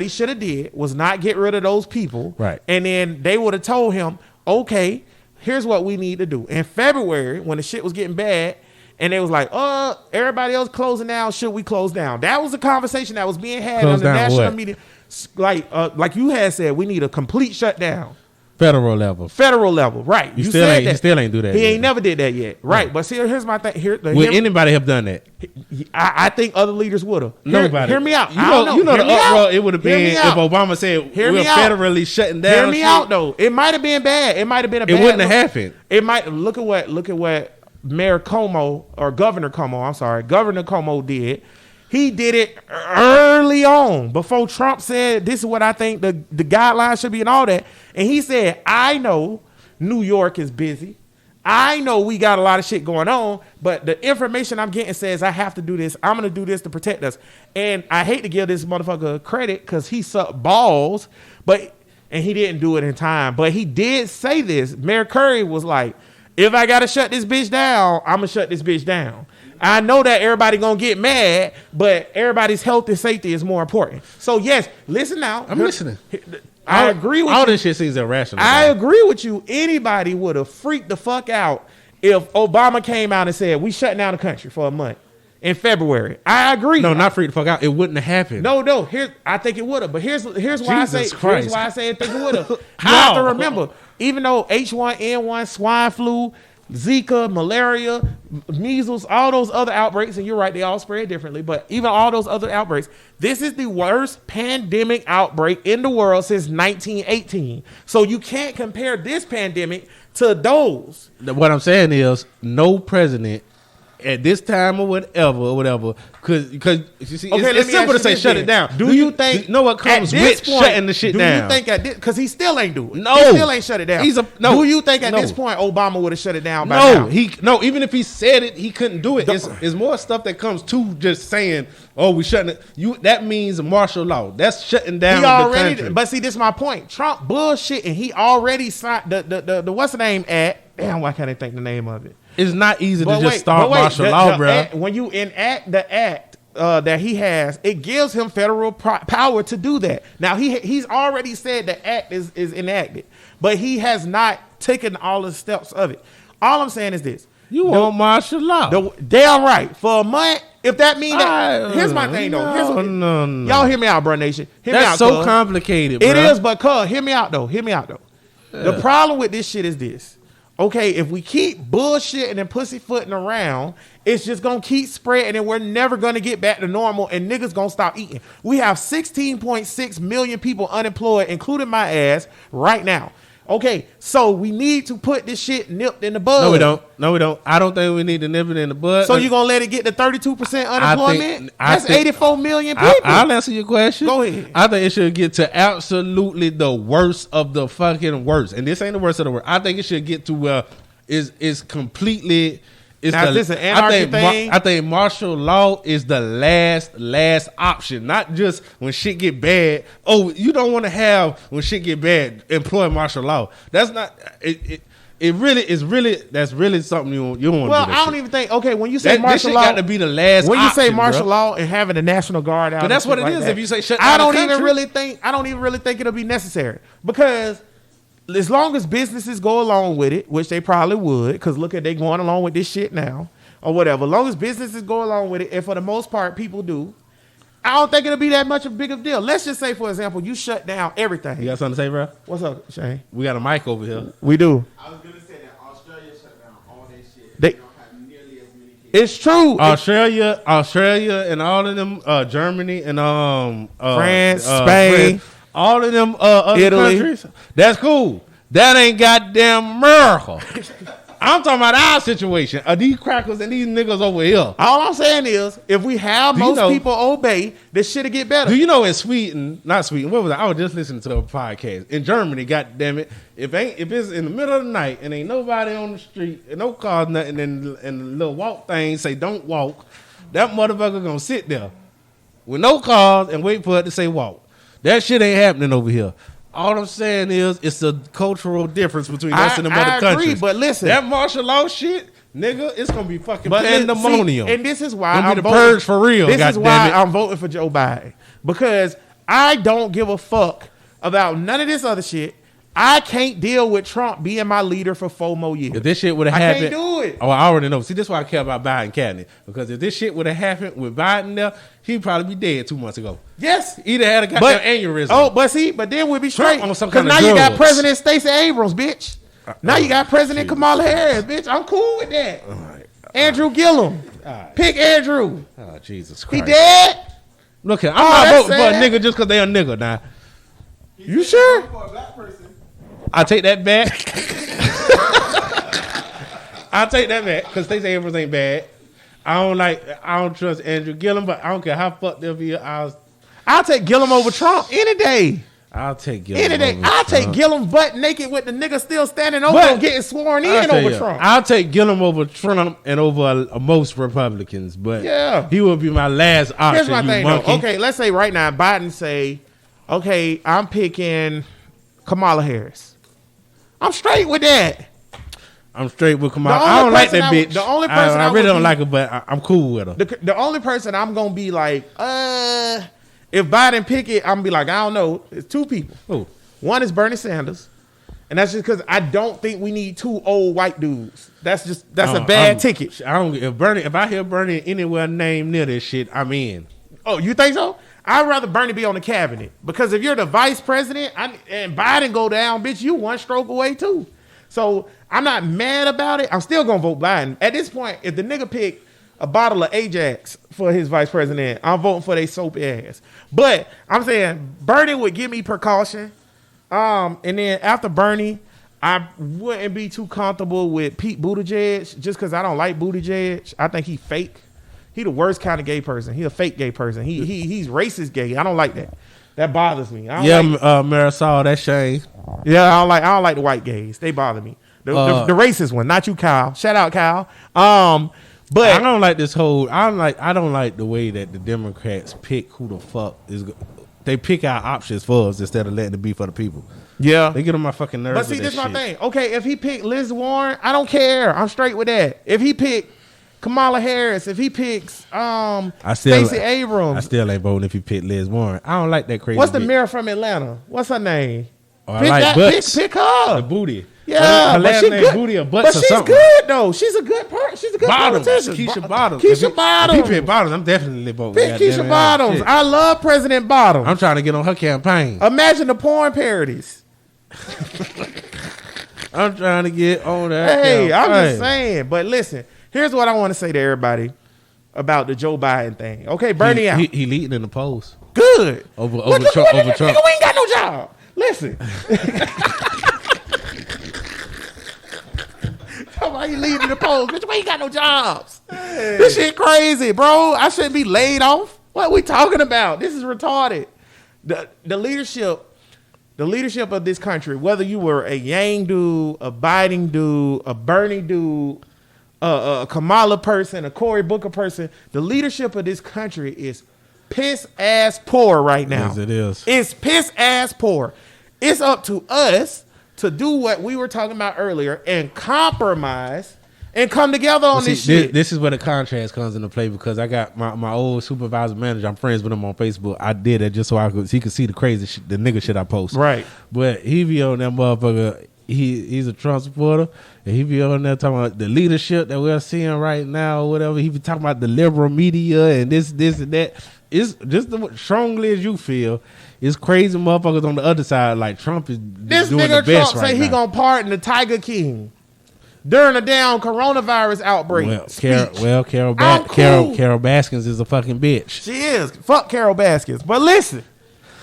he should have did was not get rid of those people. Right. And then they would have told him, okay, here's what we need to do. In February, when the shit was getting bad, and they was like, everybody else closing down. Should we close down? That was a conversation that was being had on the national media. Like you had said, we need a complete shutdown. Federal level, right? You still ain't do that. He yet. ain't never did that yet, right? But see, here's my thing. Would anybody have done that? I think other leaders would have. Nobody. Hear me out. You know the uproar it would have been if Obama said we're federally shutting down. Hear me out though. It might have been bad. It might have been a bad. It wouldn't have happened. It might look at what Governor Cuomo did. He did it early on before Trump said this is what I think the guidelines should be and all that. And he said, I know New York is busy. I know we got a lot of shit going on, but the information I'm getting says I have to do this. I'm going to do this to protect us. And I hate to give this motherfucker credit because he sucked balls, and he didn't do it in time. But he did say this. Mayor Curry was like, if I got to shut this bitch down, I'm going to shut this bitch down. I know that everybody going to get mad, but everybody's health and safety is more important. So, yes, listen now. I'm listening. I agree with you. All this shit seems irrational. I agree with you. Anybody would have freaked the fuck out if Obama came out and said, we shutting down the country for a month in February. I agree. No, not freak the fuck out. It wouldn't have happened. No. I think it would have. But here's why I say I think it would have. You How? have to remember, even though H1N1, swine flu, Zika, malaria, measles, all those other outbreaks, and you're right, they all spread differently, but even all those other outbreaks, this is the worst pandemic outbreak in the world since 1918. So you can't compare this pandemic to those. What I'm saying is, no president at this time or whatever, because you see, it's simple to say shut it down. Do you think? Know what comes with shutting the shit down? Do you think at this, because he still ain't do it? No, he still ain't shut it down. Do you think at this point Obama would have shut it down? By now? Even if he said it, he couldn't do it. It's more stuff that comes to just saying, "Oh, we shutting it." That means martial law. That's shutting down the country. But see, this is my point. Trump bullshit, and he already signed the what's the name act. Damn, why can't I think the name of it? It's not easy to just start martial law, bro. When you enact the act that he has, it gives him federal power to do that. Now, he's already said the act is enacted, but he has not taken all the steps of it. All I'm saying is this. You want martial law. Damn right. For a month, if that means that. Here's my thing, though. No. Y'all hear me out, bro, nation. That's so complicated, bro. It is, but hear me out, though. Yeah. The problem with this shit is this. Okay, if we keep bullshitting and pussyfooting around, it's just going to keep spreading and we're never going to get back to normal and niggas going to stop eating. We have 16.6 million people unemployed, including my ass, right now. Okay, so we need to put this shit nipped in the bud. No, we don't. I don't think we need to nip it in the bud. So you gonna let it get to 32% unemployment? That's 84 million people. I'll answer your question. Go ahead. I think it should get to absolutely the worst of the fucking worst, and this ain't the worst of the worst. I think it should get to where is completely. Now, this an anarchy thing? I think martial law is the last option, not just when shit get bad. Oh, you don't want to have when shit get bad. Employ martial law. That's not it. It really is really that's really something you don't want to do. Well, I don't even think. Okay, when you say martial law, got to be the last. When you say option, martial law and having the National Guard out, but that's what it is. That, if you say shut down I don't the even country. really think it'll be necessary because as long as businesses go along with it, which they probably would, because look at they going along with this shit now or whatever. As long as businesses go along with it, and for the most part people do, I don't think it'll be that much of a big of a deal. Let's just say, for example, you shut down everything. You got something to say, bro? What's up, Shane? We got a mic over here. We do. I was gonna say that Australia shut down all their shit. They They don't have nearly as many kids. It's true. Australia, and all of them, Germany and France, Spain, all of them other Italy. countries. That's cool. That ain't goddamn America. I'm talking about our situation. Are these crackers and these niggas over here? All I'm saying is, if we have Do you most know- people obey, this shit'll get better. Do you know in Sweden, not Sweden, what was I? I was just listening to a podcast. In Germany, goddamn it, if it's in the middle of the night and ain't nobody on the street and no cars, nothing, and the little walk thing say don't walk, that motherfucker gonna sit there with no cars and wait for it to say walk. That shit ain't happening over here. All I'm saying is it's a cultural difference between us and the other agree, countries. but listen, that martial law shit, nigga, it's gonna be fucking but pandemonium. see, and this is why Gonna I'm be the voting, purge for real. This is why goddammit. I'm voting for Joe Biden, because I don't give a fuck about none of this other shit. I can't deal with Trump being my leader for 4 more years. If this shit would have I happened, can't do it. Oh, I already know. See, this is why I care about Biden cabinet, because if this shit would have happened with Biden there, he'd probably be dead 2 months ago. Yes, He'd have had a goddamn aneurysm. Oh, but then we'll be straight. on some Because kind now of you got drugs. President Stacey Abrams, bitch. Now you got President Jesus Kamala Harris, bitch. I'm cool with that. All right. Andrew Gillum. right. Pick Andrew. Oh, Jesus He Christ. dead? Look here, I'm Oh, not that's voting for a sad. nigga just because they a nigga now. You sure? For a black person, I take that back. I'll take that back because Stacey Abrams ain't bad. I don't trust Andrew Gillum, but I don't care how fucked they'll be. I'll take Gillum over Trump any day. I'll take Gillum. Any day. over I'll take Trump. Gillum butt naked with the nigga still standing over But- him getting sworn I'll in tell over you, Trump. I'll take Gillum over Trump and over most Republicans, but Yeah. he will be my last option. Here's my you thing monkey. though. Okay, let's say right now Biden say, okay, I'm picking Kamala Harris. I'm straight with that. I'm straight with Kamala. The only I don't like person that I would- bitch. the only person I I really would don't be- like her, but I'm cool with her. The only person I'm gonna be like, if Biden pick it, I'm gonna be like, I don't know. It's 2 people. Who? One is Bernie Sanders, and that's just because I don't think we need 2 old white dudes. That's a bad ticket. I don't. If I hear Bernie anywhere named near this shit, I'm in. Oh, you think so? I'd rather Bernie be on the cabinet because if you're the vice president and Biden go down, bitch, you 1 stroke away too. So I'm not mad about it. I'm still gonna vote Biden. At this point, if the nigga pick a bottle of Ajax for his vice president, I'm voting for they soapy ass. But I'm saying Bernie would give me precaution. And then after Bernie, I wouldn't be too comfortable with Pete Buttigieg just because I don't like Buttigieg. I think he fake. He the worst kind of gay person. He a fake gay person. He's racist gay. I don't like that. That bothers me. I don't like, Marisol, that's Shane. yeah, I don't like the white gays. They bother me. The racist one, not you, Kyle. Shout out, Kyle. But I don't like this whole. I don't like the way that the Democrats pick who the fuck is. They pick out options for us instead of letting it be for the people. yeah. They get on my fucking nerves. But see, with this is that my shit. thing. Okay, if he picked Liz Warren, I don't care. I'm straight with that. If he picked Kamala Harris, if he picks Stacey Abrams, I still ain't voting if you pick Liz Warren. I don't like that crazy. what's the bitch. mayor from Atlanta? What's her name? Oh, I like butts. Pick her. The booty. Yeah, her but last she name good. Booty or But butts or she's something. good though. She's a good person. She's a good Bottoms, politician. Keisha Bottoms. Keisha Bottoms. If he pick Bottoms, I'm definitely voting. Pick Goddamn Keisha it. Bottoms. Shit. I love President Bottoms. I'm trying to get on her campaign. Imagine the porn parodies. I'm trying to get on that. Hey, I'm just campaign. saying. But listen, here's what I want to say to everybody about the Joe Biden thing. Okay, Bernie out. He leading in the polls. Good. Over Look, Trump. look, Over Trump. nigga, we ain't got no job. Listen. Coast. Bitch, we ain't got no jobs. This shit crazy, bro. I shouldn't be laid off. What are we talking about? This is retarded. The leadership of this country, whether you were a Yang dude, a Biden dude, a Bernie dude, a Kamala person, a Cory Booker person, the leadership of this country is piss ass poor right now. Yes, it is. It's piss ass poor. It's up to us to do what we were talking about earlier and compromise and come together on this shit. This is where the contrast comes into play because I got my old supervisor manager. I'm friends with him on Facebook. I did it just so he could see the crazy shit, the nigga shit I post. Right. But he be on that motherfucker. He's a Trump supporter, and he be on there talking about the leadership that we're seeing right now or whatever. He be talking about the liberal media and this and that. It's just strongly as you feel. It's crazy motherfuckers on the other side like Trump is This doing nigga the best Trump right say now. he gonna pardon the Tiger King during a damn coronavirus outbreak. Carol Baskins is a fucking bitch. She is. Fuck Carol Baskins. But listen,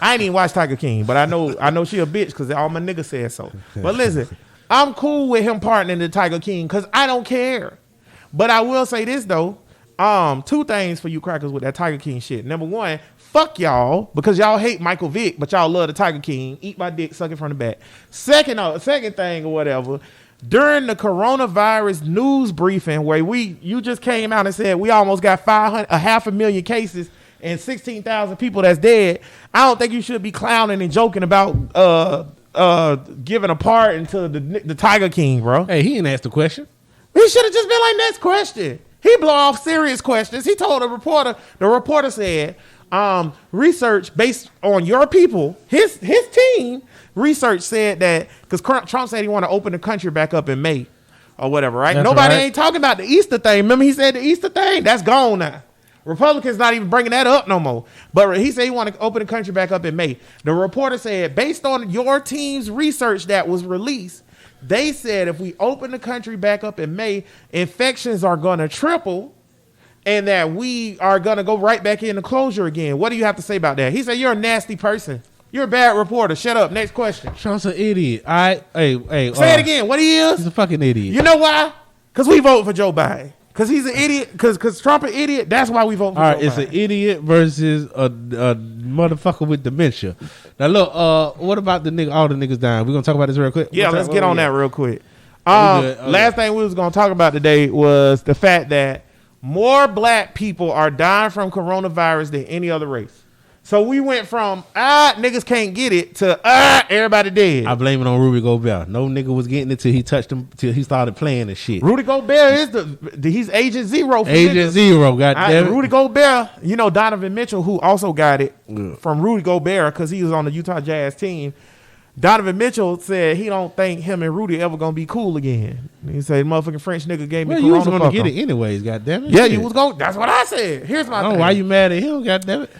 I ain't even watched Tiger King, but I know she a bitch because all my niggas said so. But listen, I'm cool with him pardoning the Tiger King because I don't care. But I will say this though. Two things for you crackers with that Tiger King shit. Number one, fuck y'all because y'all hate Michael Vick, but y'all love the Tiger King. Eat my dick, suck it from the back. Second thing or whatever. During the coronavirus news briefing where you just came out and said we almost got 500,000 cases and 16,000 people that's dead, I don't think you should be clowning and joking about giving a pardon to the Tiger King, bro. Hey, he didn't ask the question. He should have just been like, next question. He blow off serious questions. He told the reporter said, research based on your people, his team, research said that, because Trump said he want to open the country back up in May or whatever, right? That's Nobody right. ain't talking about the Easter thing. Remember he said the Easter thing? That's gone now. Republicans not even bringing that up no more. But he said he want to open the country back up in May. The reporter said, based on your team's research that was released, they said if we open the country back up in May, infections are going to triple and that we are going to go right back into closure again. What do you have to say about that? He said, you're a nasty person. You're a bad reporter. Shut up. Next question. Trump's an idiot. Hey. Say it again. What he is? He's a fucking idiot. You know why? Because we vote for Joe Biden. Because he's an idiot. Because Trump an idiot. That's why we vote for Joe Biden. It's an idiot versus a motherfucker with dementia. Now look, what about all the niggas dying? We're gonna talk about this real quick. Yeah, let's get on that real quick. good? Okay. Last thing we was gonna talk about today was the fact that more black people are dying from coronavirus than any other race. So we went from niggas can't get it to everybody dead. I blame it on Rudy Gobert. No nigga was getting it till he touched him, till he started playing and shit. Rudy Gobert is he's Agent Zero. For Agent niggas. Zero, goddamn it. Rudy Gobert, you know Donovan Mitchell, who also got it from Rudy Gobert because he was on the Utah Jazz team. Donovan Mitchell said he don't think him and Rudy ever gonna be cool again. He said, "Motherfucking French nigga gave me Well, corona." you was gonna fuck get him. it anyways, goddamn it. Yeah, Shit. you was going. That's what I said. Here's my I don't thing. know why you mad at him, goddamn it.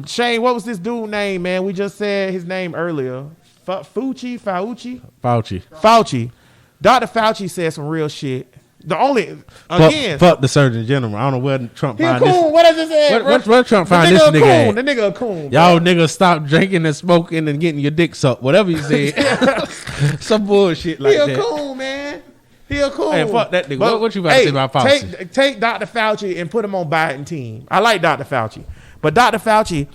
Shane, what was this dude name, man? We just said his name earlier. Fauci. Dr. Fauci said some real shit. The only again, fuck the Surgeon General. I don't know where Trump he a find this. coon. What does it say? Where Trump The find this nigga a nigga coon. at? The nigga a coon. Y'all niggas stop drinking and smoking and getting your dick sucked. Whatever you said. Some bullshit like He a that. coon, man. He a coon. Hey, fuck that nigga. But, What you about to say about Fauci? Take Dr. Fauci and put him on Biden team. I like Dr. Fauci. But Dr. Fauci,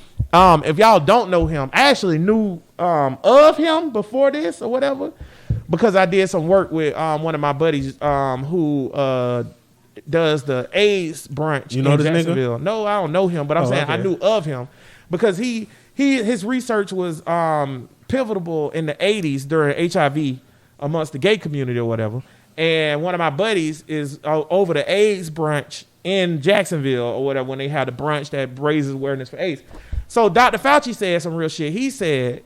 if y'all don't know him, I actually knew of him before this or whatever, because I did some work with one of my buddies who does the AIDS brunch You know in this nigga? Jacksonville. No, I don't know him, but I'm saying okay. I knew of him because his research was pivotal in the 80s during HIV amongst the gay community or whatever. And one of my buddies is over the AIDS brunch in Jacksonville or whatever when they had a brunch that raises awareness for AIDS. So Dr. Fauci said some real shit. He said,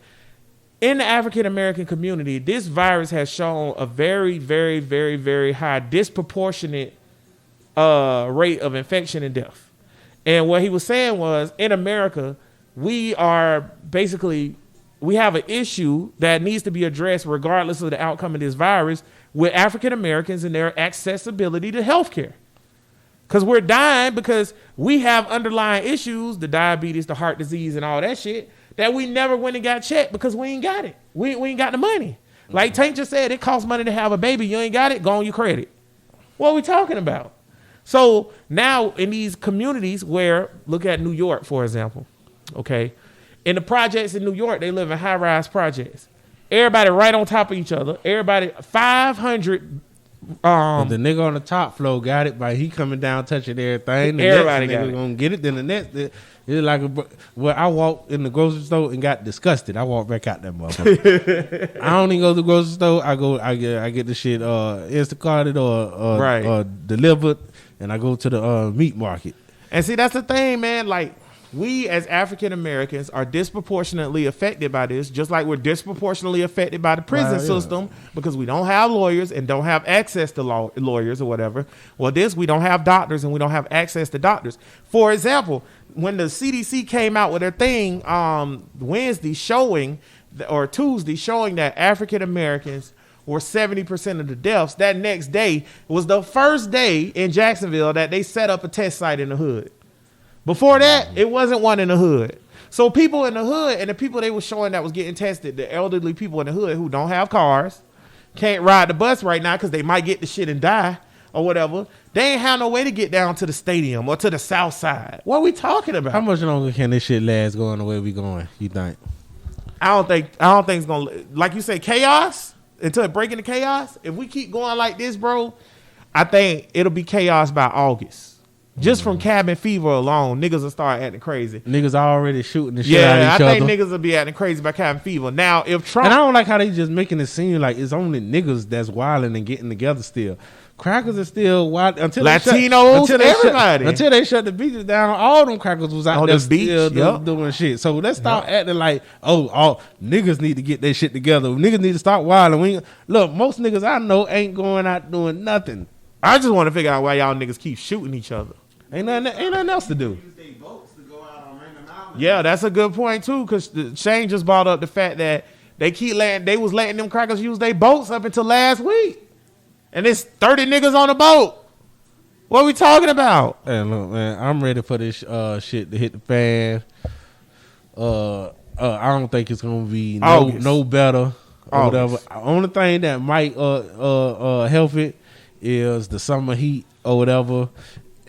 in the African-American community, this virus has shown a very, very, very, very high disproportionate rate of infection and death. And what he was saying was, in America, we have an issue that needs to be addressed regardless of the outcome of this virus with African Americans and their accessibility to healthcare. Because we're dying because we have underlying issues, the diabetes, the heart disease, and all that shit, that we never went and got checked because we ain't got it. We ain't got the money. Like Tank just said, it costs money to have a baby. You ain't got it, go on your credit. What are we talking about? So now in these communities where, look at New York, for example, okay? In the projects in New York, they live in high-rise projects. Everybody right on top of each other. Everybody 500. The nigga on the top floor got it, but he coming down touching everything. The Everybody next got nigga it. gonna get it. Then the next, it's like well, I walked in the grocery store and got disgusted. I walked back out that motherfucker. I don't even go to the grocery store. I get the shit Instacarted or delivered, and I go to the meat market. And see, that's the thing, man. Like, we as African Americans are disproportionately affected by this, just like we're disproportionately affected by the prison system because we don't have lawyers and don't have access to lawyers or whatever. Well, we don't have doctors and we don't have access to doctors. For example, when the CDC came out with their thing Tuesday showing that African Americans were 70% of the deaths, that next day was the first day in Jacksonville that they set up a test site in the hood. Before that, it wasn't one in the hood. So people in the hood and the people they were showing that was getting tested, the elderly people in the hood who don't have cars, can't ride the bus right now because they might get the shit and die or whatever. They ain't have no way to get down to the stadium or to the south side. What are we talking about? How much longer can this shit last going the way we going, you think? I don't think it's gonna, like you say, chaos until it break into chaos. If we keep going like this, bro, I think it'll be chaos by August. Just from cabin fever alone, niggas will start acting crazy. Niggas already shooting the shit out of each other. I think niggas will be acting crazy by cabin fever. Now, if Trump... And I don't like how they just making it seem like it's only niggas that's wilding and getting together still. Crackers are still wild. Until Latinos, everybody. Until they shut the beaches down, all them crackers was out on there the beach, still doing shit. So let's start acting like, all niggas need to get their shit together. Niggas need to start wilding. Look, most niggas I know ain't going out doing nothing. I just want to figure out why y'all niggas keep shooting each other. Ain't nothing else to do. Use their boats to go out on random islands. Yeah, that's a good point too, because Shane just brought up the fact that they was letting them crackers use their boats up until last week. And it's 30 niggas on the boat. What are we talking about? Hey, look, man, I'm ready for this shit to hit the fan. I don't think it's gonna be no better or whatever. Only thing that might help it is the summer heat or whatever.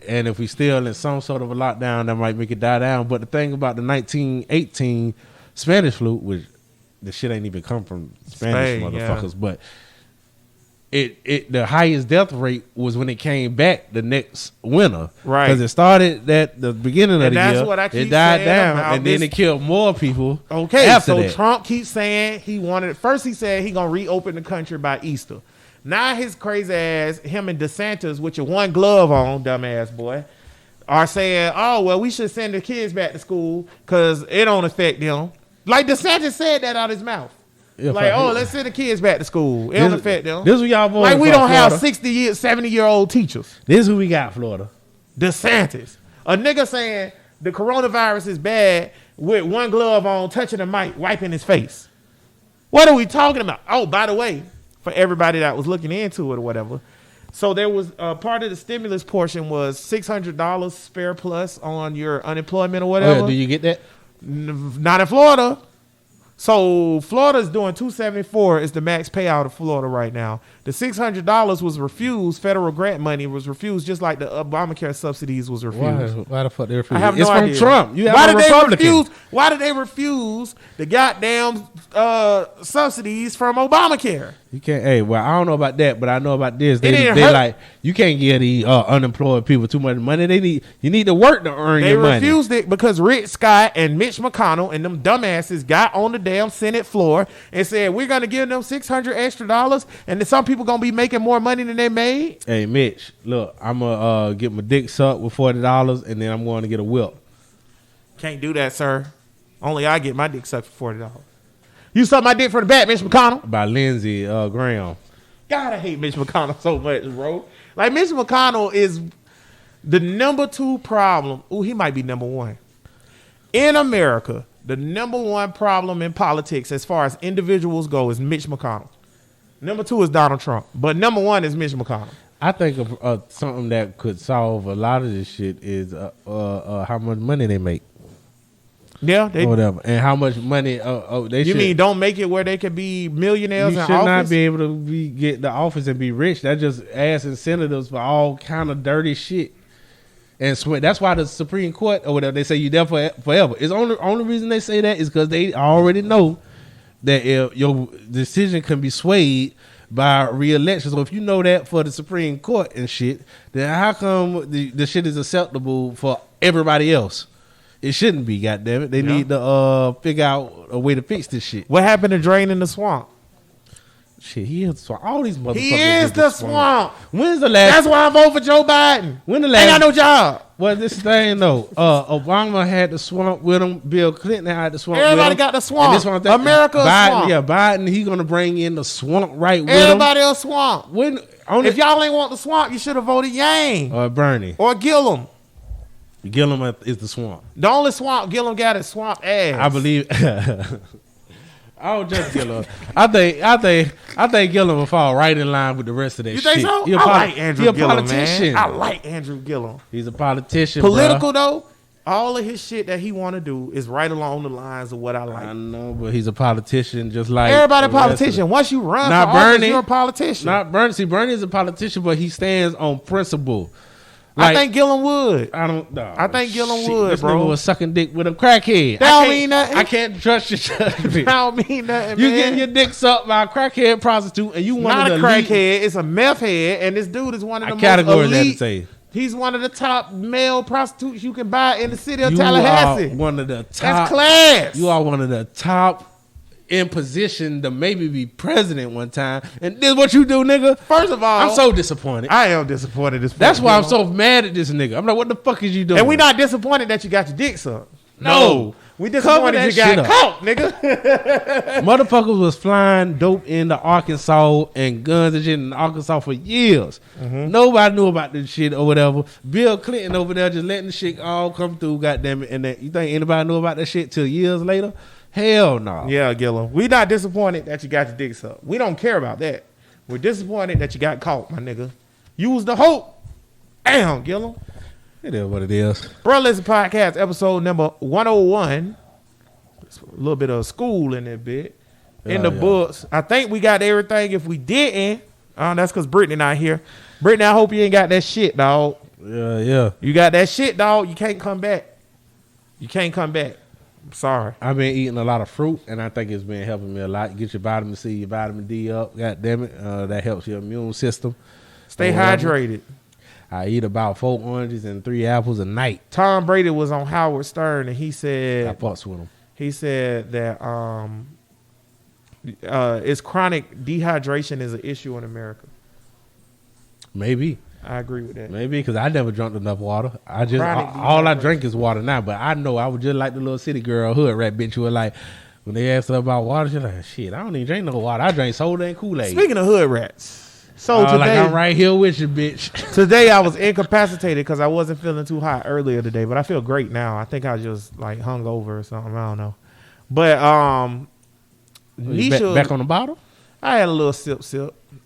And if we still in some sort of a lockdown, that might make it die down. But the thing about the 1918 Spanish flu, which the shit ain't even come from Spanish motherfuckers, but the highest death rate was when it came back the next winter, right? Because it started at the beginning of the year, what I keep it died saying down, about and then this. it killed more people. Okay, after so that. Trump keeps saying he said he gonna reopen the country by Easter. Now his crazy ass, him and DeSantis, with your one glove on, dumbass boy, are saying, oh, well, we should send the kids back to school because it don't affect them. Like DeSantis said that out his mouth. Let's send the kids back to school. It don't affect them. This is what y'all voting like we for, don't Florida. have 70-year-old teachers. This is who we got, Florida. DeSantis. A nigga saying the coronavirus is bad with one glove on, touching the mic, wiping his face. What are we talking about? Oh, by the way, for everybody that was looking into it or whatever. So there was part of the stimulus portion was $600 spare plus on your unemployment or whatever. Oh, yeah, do you get that? Not in Florida. So Florida's doing $274 is the max payout of Florida right now. The $600 was refused. Federal grant money was refused, just like the Obamacare subsidies was refused. Why the fuck they refused? I have it's no from idea. Trump. You have why a did Republican. They refuse? Why did they refuse the goddamn subsidies from Obamacare? You can't. Hey, well, I don't know about that, but I know about this. They didn't hurt. like you can't give the unemployed people too much money. You need to work to earn your money. They refused it because Rick Scott and Mitch McConnell and them dumbasses got on the damn Senate floor and said we're gonna give them $600 extra, and then some people gonna be making more money than they made. Hey, Mitch, look, I'm gonna get my dick sucked with $40, and then I'm going to get a whip. Can't do that, sir. Only I get my dick sucked for $40. You suck my dick for the back, Mitch McConnell. By Lindsey Graham. God, I hate Mitch McConnell so much, bro. Like, Mitch McConnell is the number 2 problem. Ooh, he might be number 1. In America, the number 1 problem in politics as far as individuals go is Mitch McConnell. Number 2 is Donald Trump. But number 1 is Mitch McConnell. I think of something that could solve a lot of this shit is how much money they make. Yeah, they, or whatever. And how much money they you mean don't make it where they could be millionaires you in should office? not be able to get the office and be rich. That just adds incentives for all kind of dirty shit. And that's why the Supreme Court or whatever, they say you there forever. It's only reason they say that is because they already know that if your decision can be swayed by re-election. So if you know that for the Supreme Court and shit, then how come the shit is acceptable for everybody else? It shouldn't be, goddammit. They need to figure out a way to fix this shit. What happened to draining the swamp? Shit, he is the swamp. All these motherfuckers. He is the swamp. When's the last? That's why I vote for Joe Biden. When the last? Ain't got no job. Well, this thing though, Obama had the swamp with him. Bill Clinton had the swamp. Everybody with him. got the swamp. And this one thing, America Biden, swamp. Yeah, Biden. He gonna bring in the swamp right with him. Everybody else swamp. When if y'all ain't want the swamp, you should have voted Yang or Bernie or Gillum. Gillum is the swamp. The only swamp Gillum got is swamp ass. I believe. I don't judge Gillum. I think Gillum will fall right in line with the rest of that shit. You think so? I like Andrew Gillum, man. I like Andrew Gillum. He's a politician. Political though, all of his shit that he want to do is right along the lines of what I like. I know, but he's a politician, just like everybody. Politician. Once you run for office, you're a politician. Not Bernie. See, Bernie is a politician, but he stands on principle. Like, I think Gillum would. I don't know. I think Gillum would, this bro. Nigga was sucking dick with a crackhead. That don't mean nothing. I can't trust your judgment. That don't mean nothing, You man. getting your dick sucked by a crackhead prostitute, and you want not a crackhead. It's a meth head, and this dude is one of the most elite. Say. He's one of the top male prostitutes you can buy in the city of Tallahassee. You are one of the top. That's class. You are one of the top in position to maybe be president one time, and this is what you do, nigga. First of all, I'm so disappointed. I am disappointed. That's why I'm so mad at this nigga. I'm like, what the fuck is you doing? And we not disappointed that you got your dick sucked. No. We disappointed you got caught, nigga. Motherfuckers was flying dope into Arkansas and guns and shit in Arkansas for years. Mm-hmm. Nobody knew about this shit or whatever. Bill Clinton over there just letting the shit all come through, goddamn it. And you think anybody knew about that shit till years later? Hell no. Yeah, Gillum. We not disappointed that you got your dick sucked. We don't care about that. We're disappointed that you got caught, my nigga. Use the hope. Damn, Gillum. It is what it is. Bro, Listen Podcast, episode number 101. It's a little bit of school in that bit. In the books. I think we got everything. If we didn't, that's because Brittany not here. Brittany, I hope you ain't got that shit, dog. Yeah. You got that shit, dog. You can't come back. You can't come back. I'm sorry. I've been eating a lot of fruit, and I think it's been helping me a lot. Get your vitamin C, your vitamin D up. God damn it. That helps your immune system. Stay hydrated. I eat about 4 oranges and 3 apples a night. Tom Brady was on Howard Stern, and he said, I fucks with him. He said that it's chronic dehydration is an issue in America. Maybe. I agree with that. Maybe because I never drunk enough water. All I drink is water now. But I know I was just like the little city girl hood rat bitch who was like, when they asked her about water, she's like, shit, I don't even drink no water. I drink soda and Kool-Aid. Speaking of hood rats. So today, like I'm right here with you, bitch. Today I was incapacitated because I wasn't feeling too hot earlier today, but I feel great now. I think I just like hung over or something. I don't know. But Nisha back on the bottle? I had a little sip,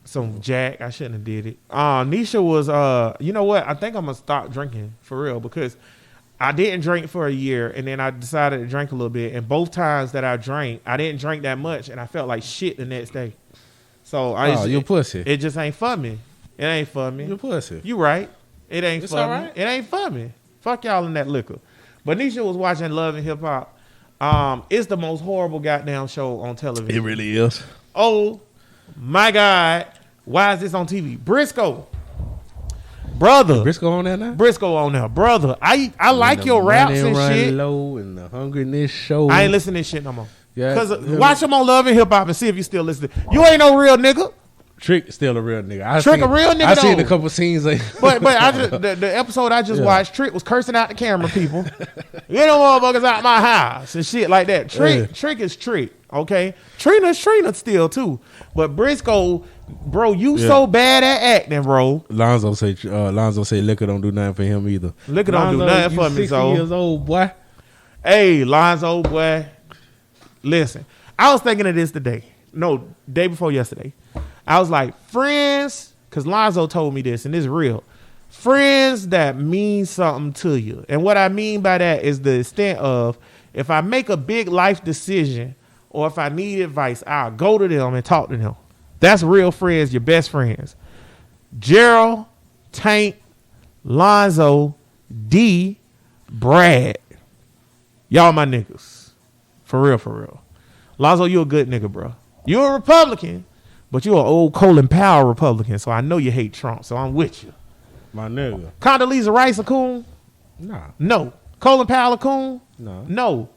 some Jack. I shouldn't have did it. Nisha was you know what? I think I'm gonna stop drinking for real because I didn't drink for a year and then I decided to drink a little bit. And both times that I drank, I didn't drink that much and I felt like shit the next day. So you pussy. It just ain't for me. It ain't for me. You pussy. You right. It ain't It's for all me. right. It ain't for me. Fuck y'all in that liquor. But Nisha was watching Love and Hip Hop. It's the most horrible goddamn show on television. It really is. Oh my God. Why is this on TV? Briscoe. Brother. Briscoe on there now? Briscoe on there. Brother. I like your raps and shit. Low and the hungriness show. I ain't listening to shit no more. Yeah, Cause watch him on Love and Hip Hop and see if you still listening. You ain't no real nigga. Trick still a real nigga. Trick a real nigga. I seen though. a couple scenes. But I just the episode I just watched, Trick was cursing out the camera people. Get them motherfuckers out my house and shit like that. Trick is Trick. Okay, Trina's Trina still too. But Briscoe, bro, you so bad at acting, bro. Lonzo say liquor don't do nothing for him either. Liquor don't do nothing for me, 60 so years old, boy. Hey, Lonzo, boy. Listen, I was thinking of this today. No, day before yesterday. I was like, friends, because Lonzo told me this, and it's real. Friends that mean something to you. And what I mean by that is the extent of If I make a big life decision or if I need advice, I'll go to them and talk to them. That's real friends, your best friends. Gerald, Tank, Lonzo, D, Brad. Y'all my niggas. For real, for real. Lonzo, you a good nigga, bro. You a Republican, but you an old Colin Powell Republican, so I know you hate Trump, so I'm with you. My nigga. Condoleezza Rice a coon? Nah. No. Colin Powell a coon? No. No.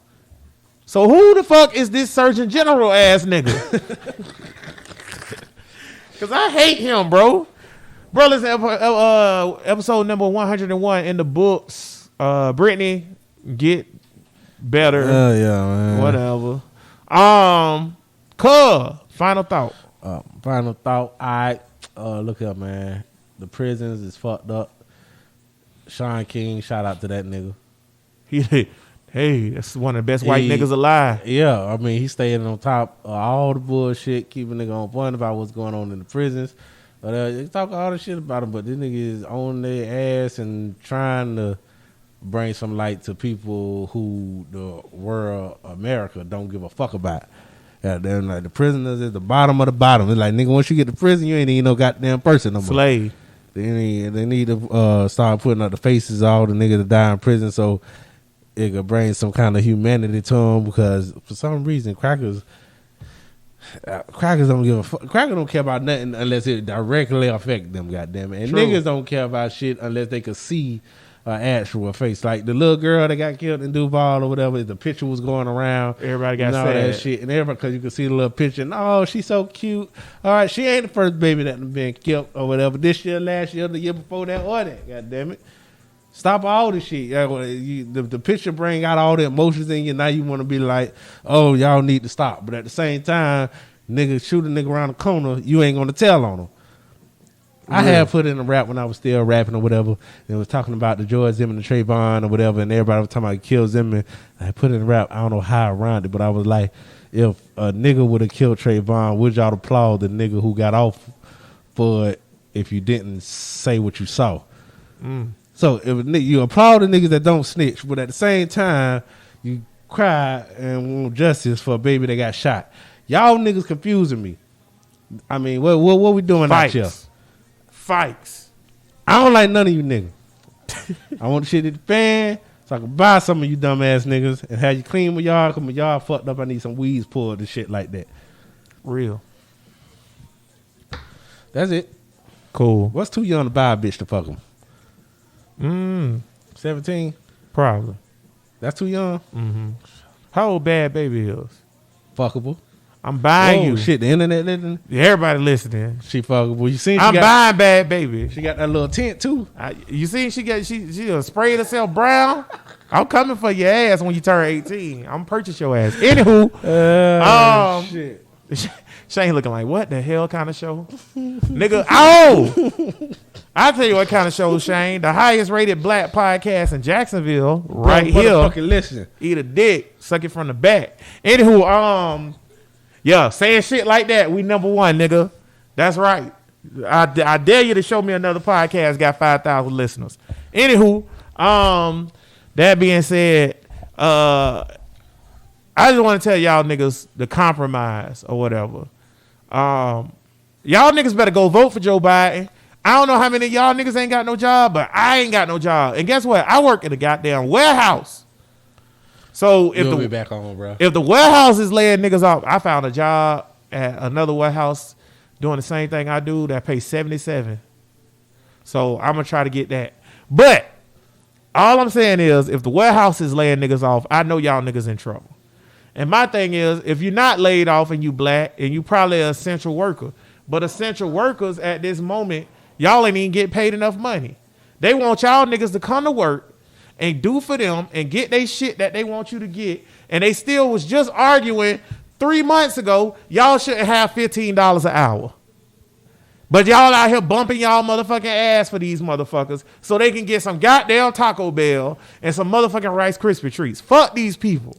So who the fuck is this Surgeon General ass nigga? Because I hate him, bro. Bro, listen, episode number 101 in the books. Brittany, get better. Yeah, man. Whatever. Final thought. Final thought. All right. Look up, man. The prisons is fucked up. Sean King, shout out to that nigga. Hey, that's one of the best white niggas alive. Yeah, I mean, he staying on top of all the bullshit, keeping nigga on point about what's going on in the prisons. They talk all the shit about him, but this nigga is on their ass and trying to bring some light to people who the world, America, don't give a fuck about. Yeah, they're like the prisoners is the bottom of the bottom. It's like, nigga, once you get to prison, you ain't even no goddamn person no more. Slave. They need to start putting up the faces of all the niggas that die in prison so it could bring some kind of humanity to them, because for some reason crackers don't give a fuck. Crackers don't care about nothing unless it directly affect them, goddamn it. And True. niggas don't care about shit unless they could see an actual face. Like the little girl that got killed in Duval or whatever, the picture was going around. Everybody got and all sad. that shit, and everybody, because you could see the little picture. And oh, she's so cute. All right, she ain't the first baby that been killed or whatever. This year, last year, the year before that, or that. Goddamn it. Stop all this shit. The picture bring out all the emotions in you. Now you want to be like, oh, y'all need to stop. But at the same time, nigga shoot a nigga around the corner, you ain't gonna tell on him. I had put in a rap when I was still rapping or whatever. And was talking about the George Zimmerman and Trayvon or whatever, and everybody was talking about kill Zimmerman. I put in a rap. I don't know how I rhymed it, but I was like, if a nigga would have killed Trayvon, would y'all applaud the nigga who got off for it if you didn't say what you saw? So if you applaud the niggas that don't snitch, but at the same time, you cry and want justice for a baby that got shot. Y'all niggas confusing me. I mean, what we doing out here? Fights. I don't like none of you niggas. I want shit at the fan so I can buy some of you dumb ass niggas and have you clean my yard, because my yard fucked up. I need some weeds pulled and shit like that. Real. That's it. Cool. What's too young to buy a bitch to fuck him? 17? Probably. That's too young? How old Bad Baby is? Fuckable. I'm buying you. Shit, the internet listening? Everybody listening. She fuckable. You seen I'm buying Bad Baby. She got that little tent too. You see she sprayed herself brown? I'm coming for your ass when you turn 18. I'm purchase your ass. Anywho, shit. Shane looking like, what the hell kind of show? Nigga, oh! I'll tell you what kind of show, Shane. The highest rated black podcast in Jacksonville, right here. Motherfucking listen. Eat a dick, suck it from the back. Anywho, yeah, saying shit like that, we number one, nigga. That's right. I dare you to show me another podcast got 5,000 listeners. Anywho, that being said, I just want to tell y'all niggas the compromise or whatever. Y'all niggas better go vote for Joe Biden. I don't know how many of y'all niggas ain't got no job, but I ain't got no job. And guess what? I work at a goddamn warehouse. So if be back on, bro. If the warehouse is laying niggas off, I found a job at another warehouse doing the same thing I do that pays $77. So I'm gonna try to get that. But all I'm saying is, if the warehouse is laying niggas off, I know y'all niggas in trouble. And my thing is, if you're not laid off and you black, and you probably an essential worker, but essential workers at this moment, y'all ain't even get paid enough money. They want y'all niggas to come to work and do for them and get they shit that they want you to get. And they still was just arguing 3 months ago, y'all shouldn't have $15 an hour. But y'all out here bumping y'all motherfucking ass for these motherfuckers so they can get some goddamn Taco Bell and some motherfucking Rice Krispie treats. Fuck these people.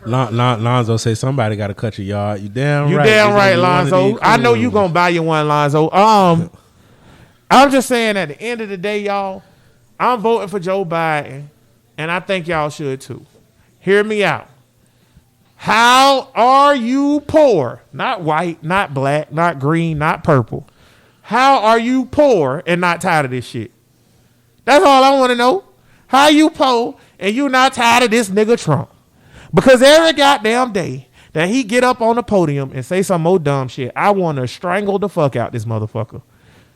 Lonzo say somebody got to cut your yard. You damn right. You damn right, Lonzo. I know you gonna buy you one, Lonzo. I'm just saying, at the end of the day, y'all, I'm voting for Joe Biden, and I think y'all should too. Hear me out. How are you poor? Not white, not black, not green, not purple. How are you poor and not tired of this shit? That's all I want to know. How you poor and you not tired of this nigga Trump? Because every goddamn day that he get up on the podium and say some more dumb shit, I want to strangle the fuck out this motherfucker.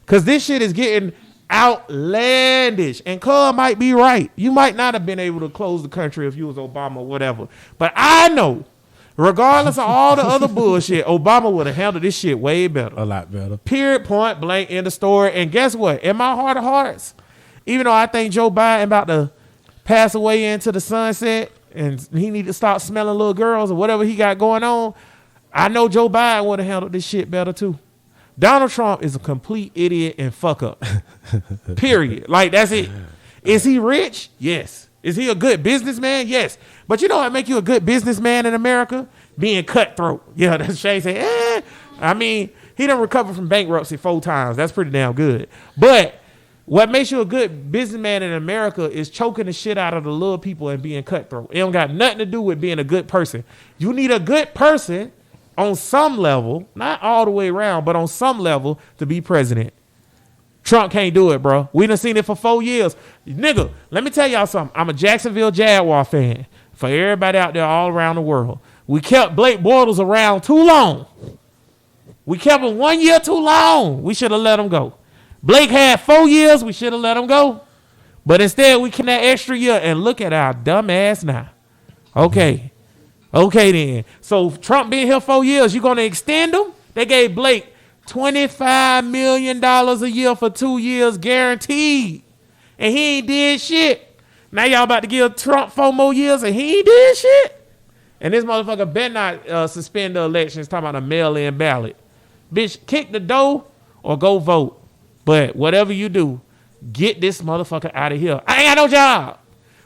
Because this shit is getting outlandish. And Cub might be right. You might not have been able to close the country if you was Obama or whatever. But I know, regardless of all the other bullshit, Obama would have handled this shit way better. A lot better. Period, point blank, end of story. And guess what? In my heart of hearts, even though I think Joe Biden about to pass away into the sunset and he need to stop smelling little girls or whatever he got going on, I know Joe Biden would have handled this shit better too. Donald Trump is a complete idiot and fuck up. Period. Like, that's it. Is he rich? Yes. Is he a good businessman? Yes. But you know what make you a good businessman in America? Being cutthroat. Yeah, that's Shay say, I mean, he done recovered from bankruptcy 4 times. That's pretty damn good. But what makes you a good businessman in America is choking the shit out of the little people and being cutthroat. It don't got nothing to do with being a good person. You need a good person on some level, not all the way around, but on some level to be president. Trump can't do it, bro. We done seen it for 4 years. Nigga, let me tell y'all something. I'm a Jacksonville Jaguar fan. For everybody out there all around the world. We kept Blake Bortles around too long. We kept him 1 year too long. We should have let him go. Blake had 4 years. We should have let him go. But instead, we can that extra year and look at our dumb ass now. Okay then. So Trump being here 4 years, you going to extend him? They gave Blake $25 million a year for 2 years guaranteed. And he ain't did shit. Now y'all about to give Trump 4 more years and he ain't did shit. And this motherfucker better not suspend the elections talking about a mail-in ballot. Bitch, kick the door or go vote. But whatever you do, get this motherfucker out of here. I ain't got no job.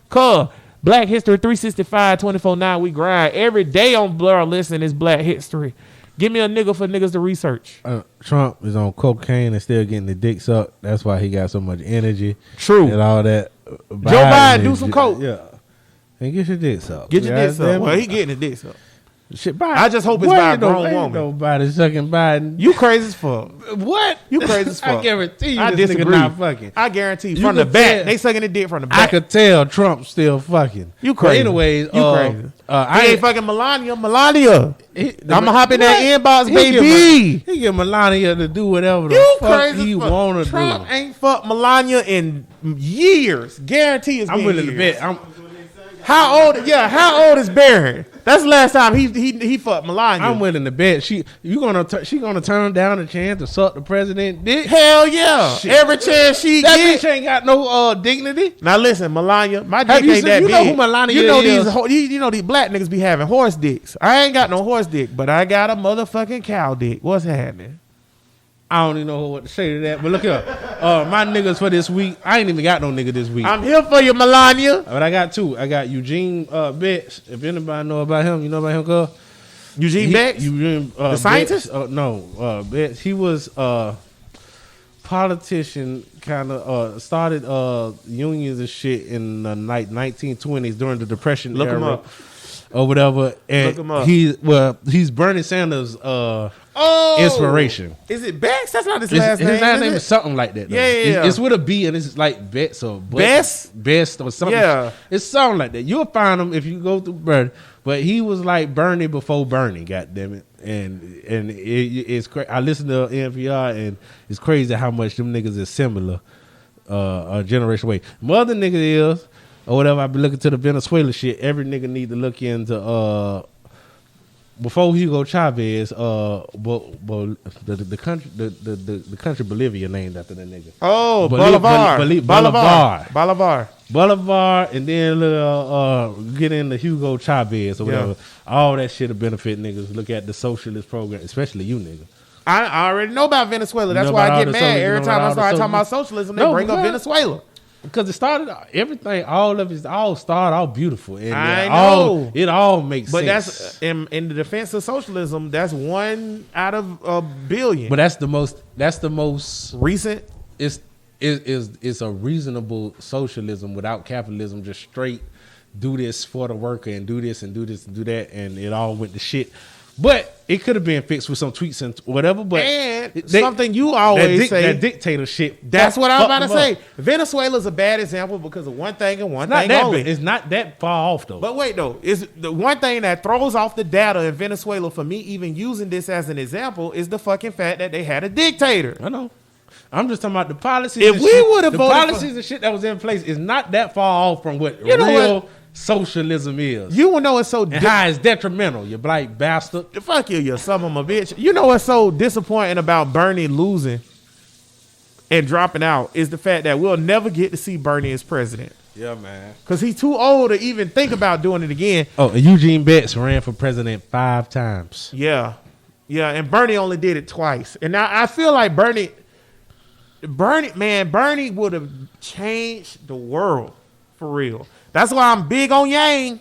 Cuz Black History 365, 24/9, we grind. Every day on Blur Listen is Black History. Give me a nigga for niggas to research. Trump is on cocaine and still getting the dick sucked. That's why he got so much energy. True. And all that. Joe Biden, do some coke. Yeah. And get your dick sucked. Get your dick sucked. Well, he getting the dick sucked. Shit, Biden. I just hope it's by a grown woman. Nobody sucking Biden. You crazy as fuck. What? You crazy as fuck. I guarantee you I this disagree. nigga not fucking. I guarantee you. You From the could back. tell- They sucking the dick from the back. I could tell Trump still fucking. You crazy. But anyways, you crazy. I He ain't fucking Melania. Melania. I'ma I'ma hop in that inbox, baby. He get Melania to do whatever the You fuck crazy he as fuck. wanna Trump do. ain't fucked Melania in years. Guarantee it's I'm been willing to years. bet. How old? Yeah, how old is Barron? That's the last time he fucked Melania. I'm willing to bet she gonna turn down the chance to suck the president dick. Hell yeah. Shit. Every chance she That get. bitch ain't got no dignity. Now listen, Melania, my Have dick you ain't seen- that you big. know who Melania you know is? you know these black niggas be having horse dicks. I ain't got no horse dick, but I got a motherfucking cow dick. What's happening? I don't even know what to say to that. But look here, my niggas for this week. I ain't even got no nigga this week. I'm here for you, Melania. But I got 2. I got Eugene Betts. If anybody know about him, you know about him, cuz? Eugene Beck? Eugene, The scientist? Betts, no, Betts. He was politician, kind of started unions and shit in the 1920s during the Depression Look era. him up. Or whatever. And Look him up. He's Bernie Sanders' inspiration. Is it Bex? That's not his last name. His last name is is something like that. Though. Yeah. It's with a B and it's like Betts or Bess? Best or something. Yeah. It's something like that. You'll find him if you go through Bernie. But he was like Bernie before Bernie, goddammit. And it's crazy. I listen to NPR and it's crazy how much them niggas is similar a generation away. Mother nigga is, or whatever, I be looking to the Venezuela shit. Every nigga need to look into before Hugo Chavez, the country Bolivia named after that nigga. Oh, Bolivar. Bolivar. And then get into Hugo Chavez or whatever. Yeah. All that shit to benefit niggas. Look at the socialist program, especially you niggas. I already know about Venezuela. That's You know why about I all get the mad you every know time about I all the start talking about socialism. They No, bring up yeah. Venezuela. Because it started everything, all of it all started all beautiful. And I know. it all makes But sense. that's in the defense of socialism. That's 1 out of a billion. But that's the most Recent. it's a reasonable socialism without capitalism, just straight do this for the worker and do this and do this and do that, and it all went to shit. But it could have been fixed with some tweets and whatever. But something you always say, that dictator shit. That's what I'm about to say. Venezuela's a bad example because of one thing and one thing only. It's not that far off though. But wait though, is the one thing that throws off the data in Venezuela for me even using this as an example is the fucking fact that they had a dictator. I know. I'm just talking about the policies. If we would have voted policies and shit that was in place is not that far off from what real socialism is. You will know it's so and how it's detrimental, you black bastard. Fuck you, you son of a bitch. You know what's so disappointing about Bernie losing and dropping out is the fact that we'll never get to see Bernie as president. Yeah, man. Because he's too old to even think about doing it again. Oh, and Eugene Betts ran for president 5 times. Yeah. Yeah, and Bernie only did it twice. And now I feel like Bernie would have changed the world for real. That's why I'm big on Yang.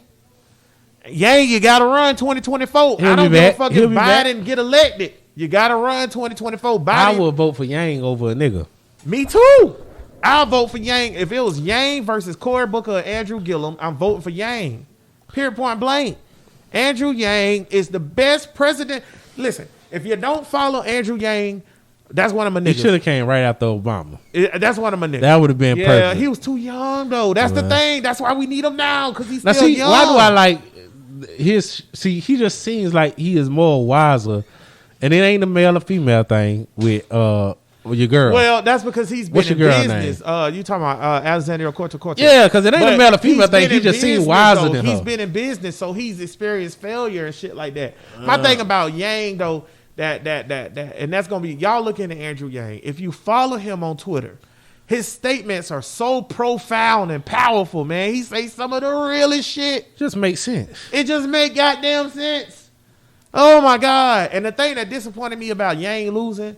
Yang, you got to run 2024. I don't give a fuck if Biden get elected. You got to run 2024. Biden. I would vote for Yang over a nigga. Me too. I'll vote for Yang. If it was Yang versus Cory Booker or Andrew Gillum, I'm voting for Yang. Period, point blank. Andrew Yang is the best president. Listen, if you don't follow Andrew Yang, that's one of my niggas. He should have came right after Obama. That's one of my niggas. That would have been perfect. Yeah, he was too young though. That's the thing. That's why we need him now because he's still young. Why do I like his? See, he just seems like he is more wiser, and it ain't a male or female thing with your girl. Well, that's because he's been in business. You talking about Alexandria Cortez? Yeah, because it ain't a male or female thing. He just seems wiser than her. He's been in business, so he's experienced failure and shit like that. My thing about Yang though. That and that's gonna be y'all looking at Andrew Yang. If you follow him on Twitter, his statements are so profound and powerful, man. He say some of the realest shit. Just makes sense. It just make goddamn sense. Oh my God. And the thing that disappointed me about Yang losing,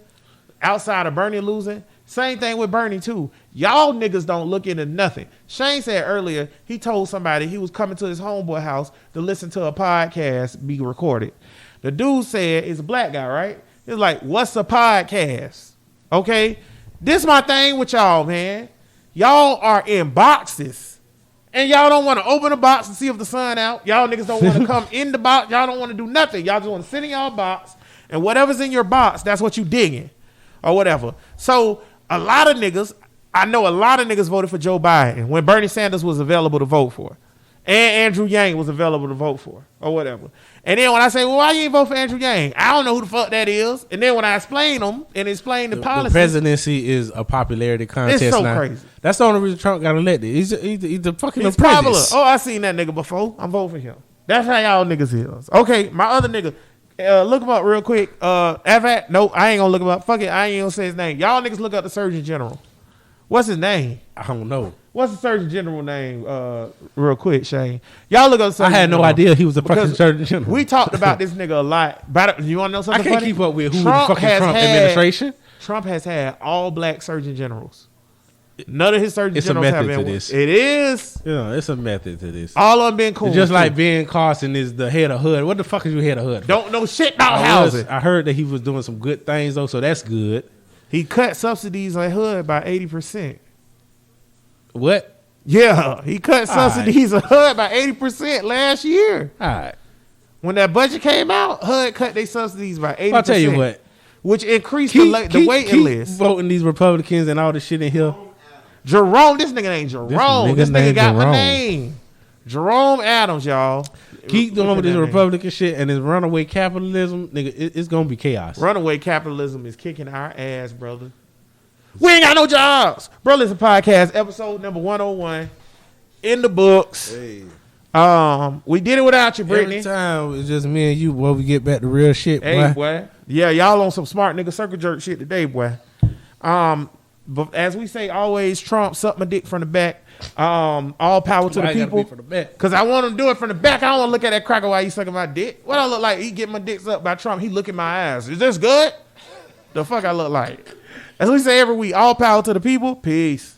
outside of Bernie losing, same thing with Bernie too. Y'all niggas don't look into nothing. Shane said earlier he told somebody he was coming to his homeboy house to listen to a podcast be recorded. The dude said, it's a black guy, right? He's like, what's a podcast? Okay? This my thing with y'all, man. Y'all are in boxes. And y'all don't want to open the box and see if the sun out. Y'all niggas don't want to come in the box. Y'all don't want to do nothing. Y'all just want to sit in y'all box. And whatever's in your box, that's what you digging. Or whatever. So, I know a lot of niggas voted for Joe Biden when Bernie Sanders was available to vote for. And Andrew Yang was available to vote for. Or whatever. And then when I say, well, why you ain't vote for Andrew Yang? I don't know who the fuck that is. And then when I explain them and explain the policy. The presidency is a popularity contest. It's so now. Crazy. That's the only reason Trump got elected. He's the fucking He's apprentice. popular. Oh, I seen that nigga before. I'm voting for him. That's how y'all niggas is. Okay, my other nigga. Look him up real quick. Nope, I ain't gonna look him up. Fuck it, I ain't gonna say his name. Y'all niggas look up the Surgeon General. What's his name? I don't know. What's the Surgeon General name? Real quick, Shane. Y'all look up the Surgeon General. I had no idea he was the fucking Surgeon General. We talked about this nigga a lot. You want to know something I can't funny? keep up with who the fucking Trump administration. Trump has had all black Surgeon Generals. None of his Surgeon Generals have been. It's a method to this. It is. Yeah, it's a method to this. All of them been cool. It's just like Ben Carson is the head of HUD. What the fuck is you head of HUD? Don't know shit about housing. I heard that he was doing some good things though, so that's good. He cut subsidies on HUD by 80%. What? Yeah, he cut subsidies on HUD by 80% last year. All right. When that budget came out, HUD cut their subsidies by 80%. I'll tell you what. Which increased the waiting list. Voting these Republicans and all the shit in here. Jerome, this nigga ain't Jerome. This nigga got my name. Jerome Adams, y'all. Keep doing with this Republican shit and this runaway capitalism, nigga, it's gonna be chaos. Runaway capitalism is kicking our ass, brother. We ain't got no jobs. Bro, listen podcast, episode number 101. In the books. Hey. We did it without you, Brittany. Every time it's just me and you, boy, we get back to real shit, boy. Hey, boy. Yeah, y'all on some smart nigga circle jerk shit today, boy. But as we say always, Trump suck my dick from the back. All power to the people. Because I want him to do it from the back. I don't want to look at that cracker while he sucking my dick. What I look like? He get my dick sucked by Trump. He look in my eyes. Is this good? The fuck I look like? As we say every week, all power to the people. Peace.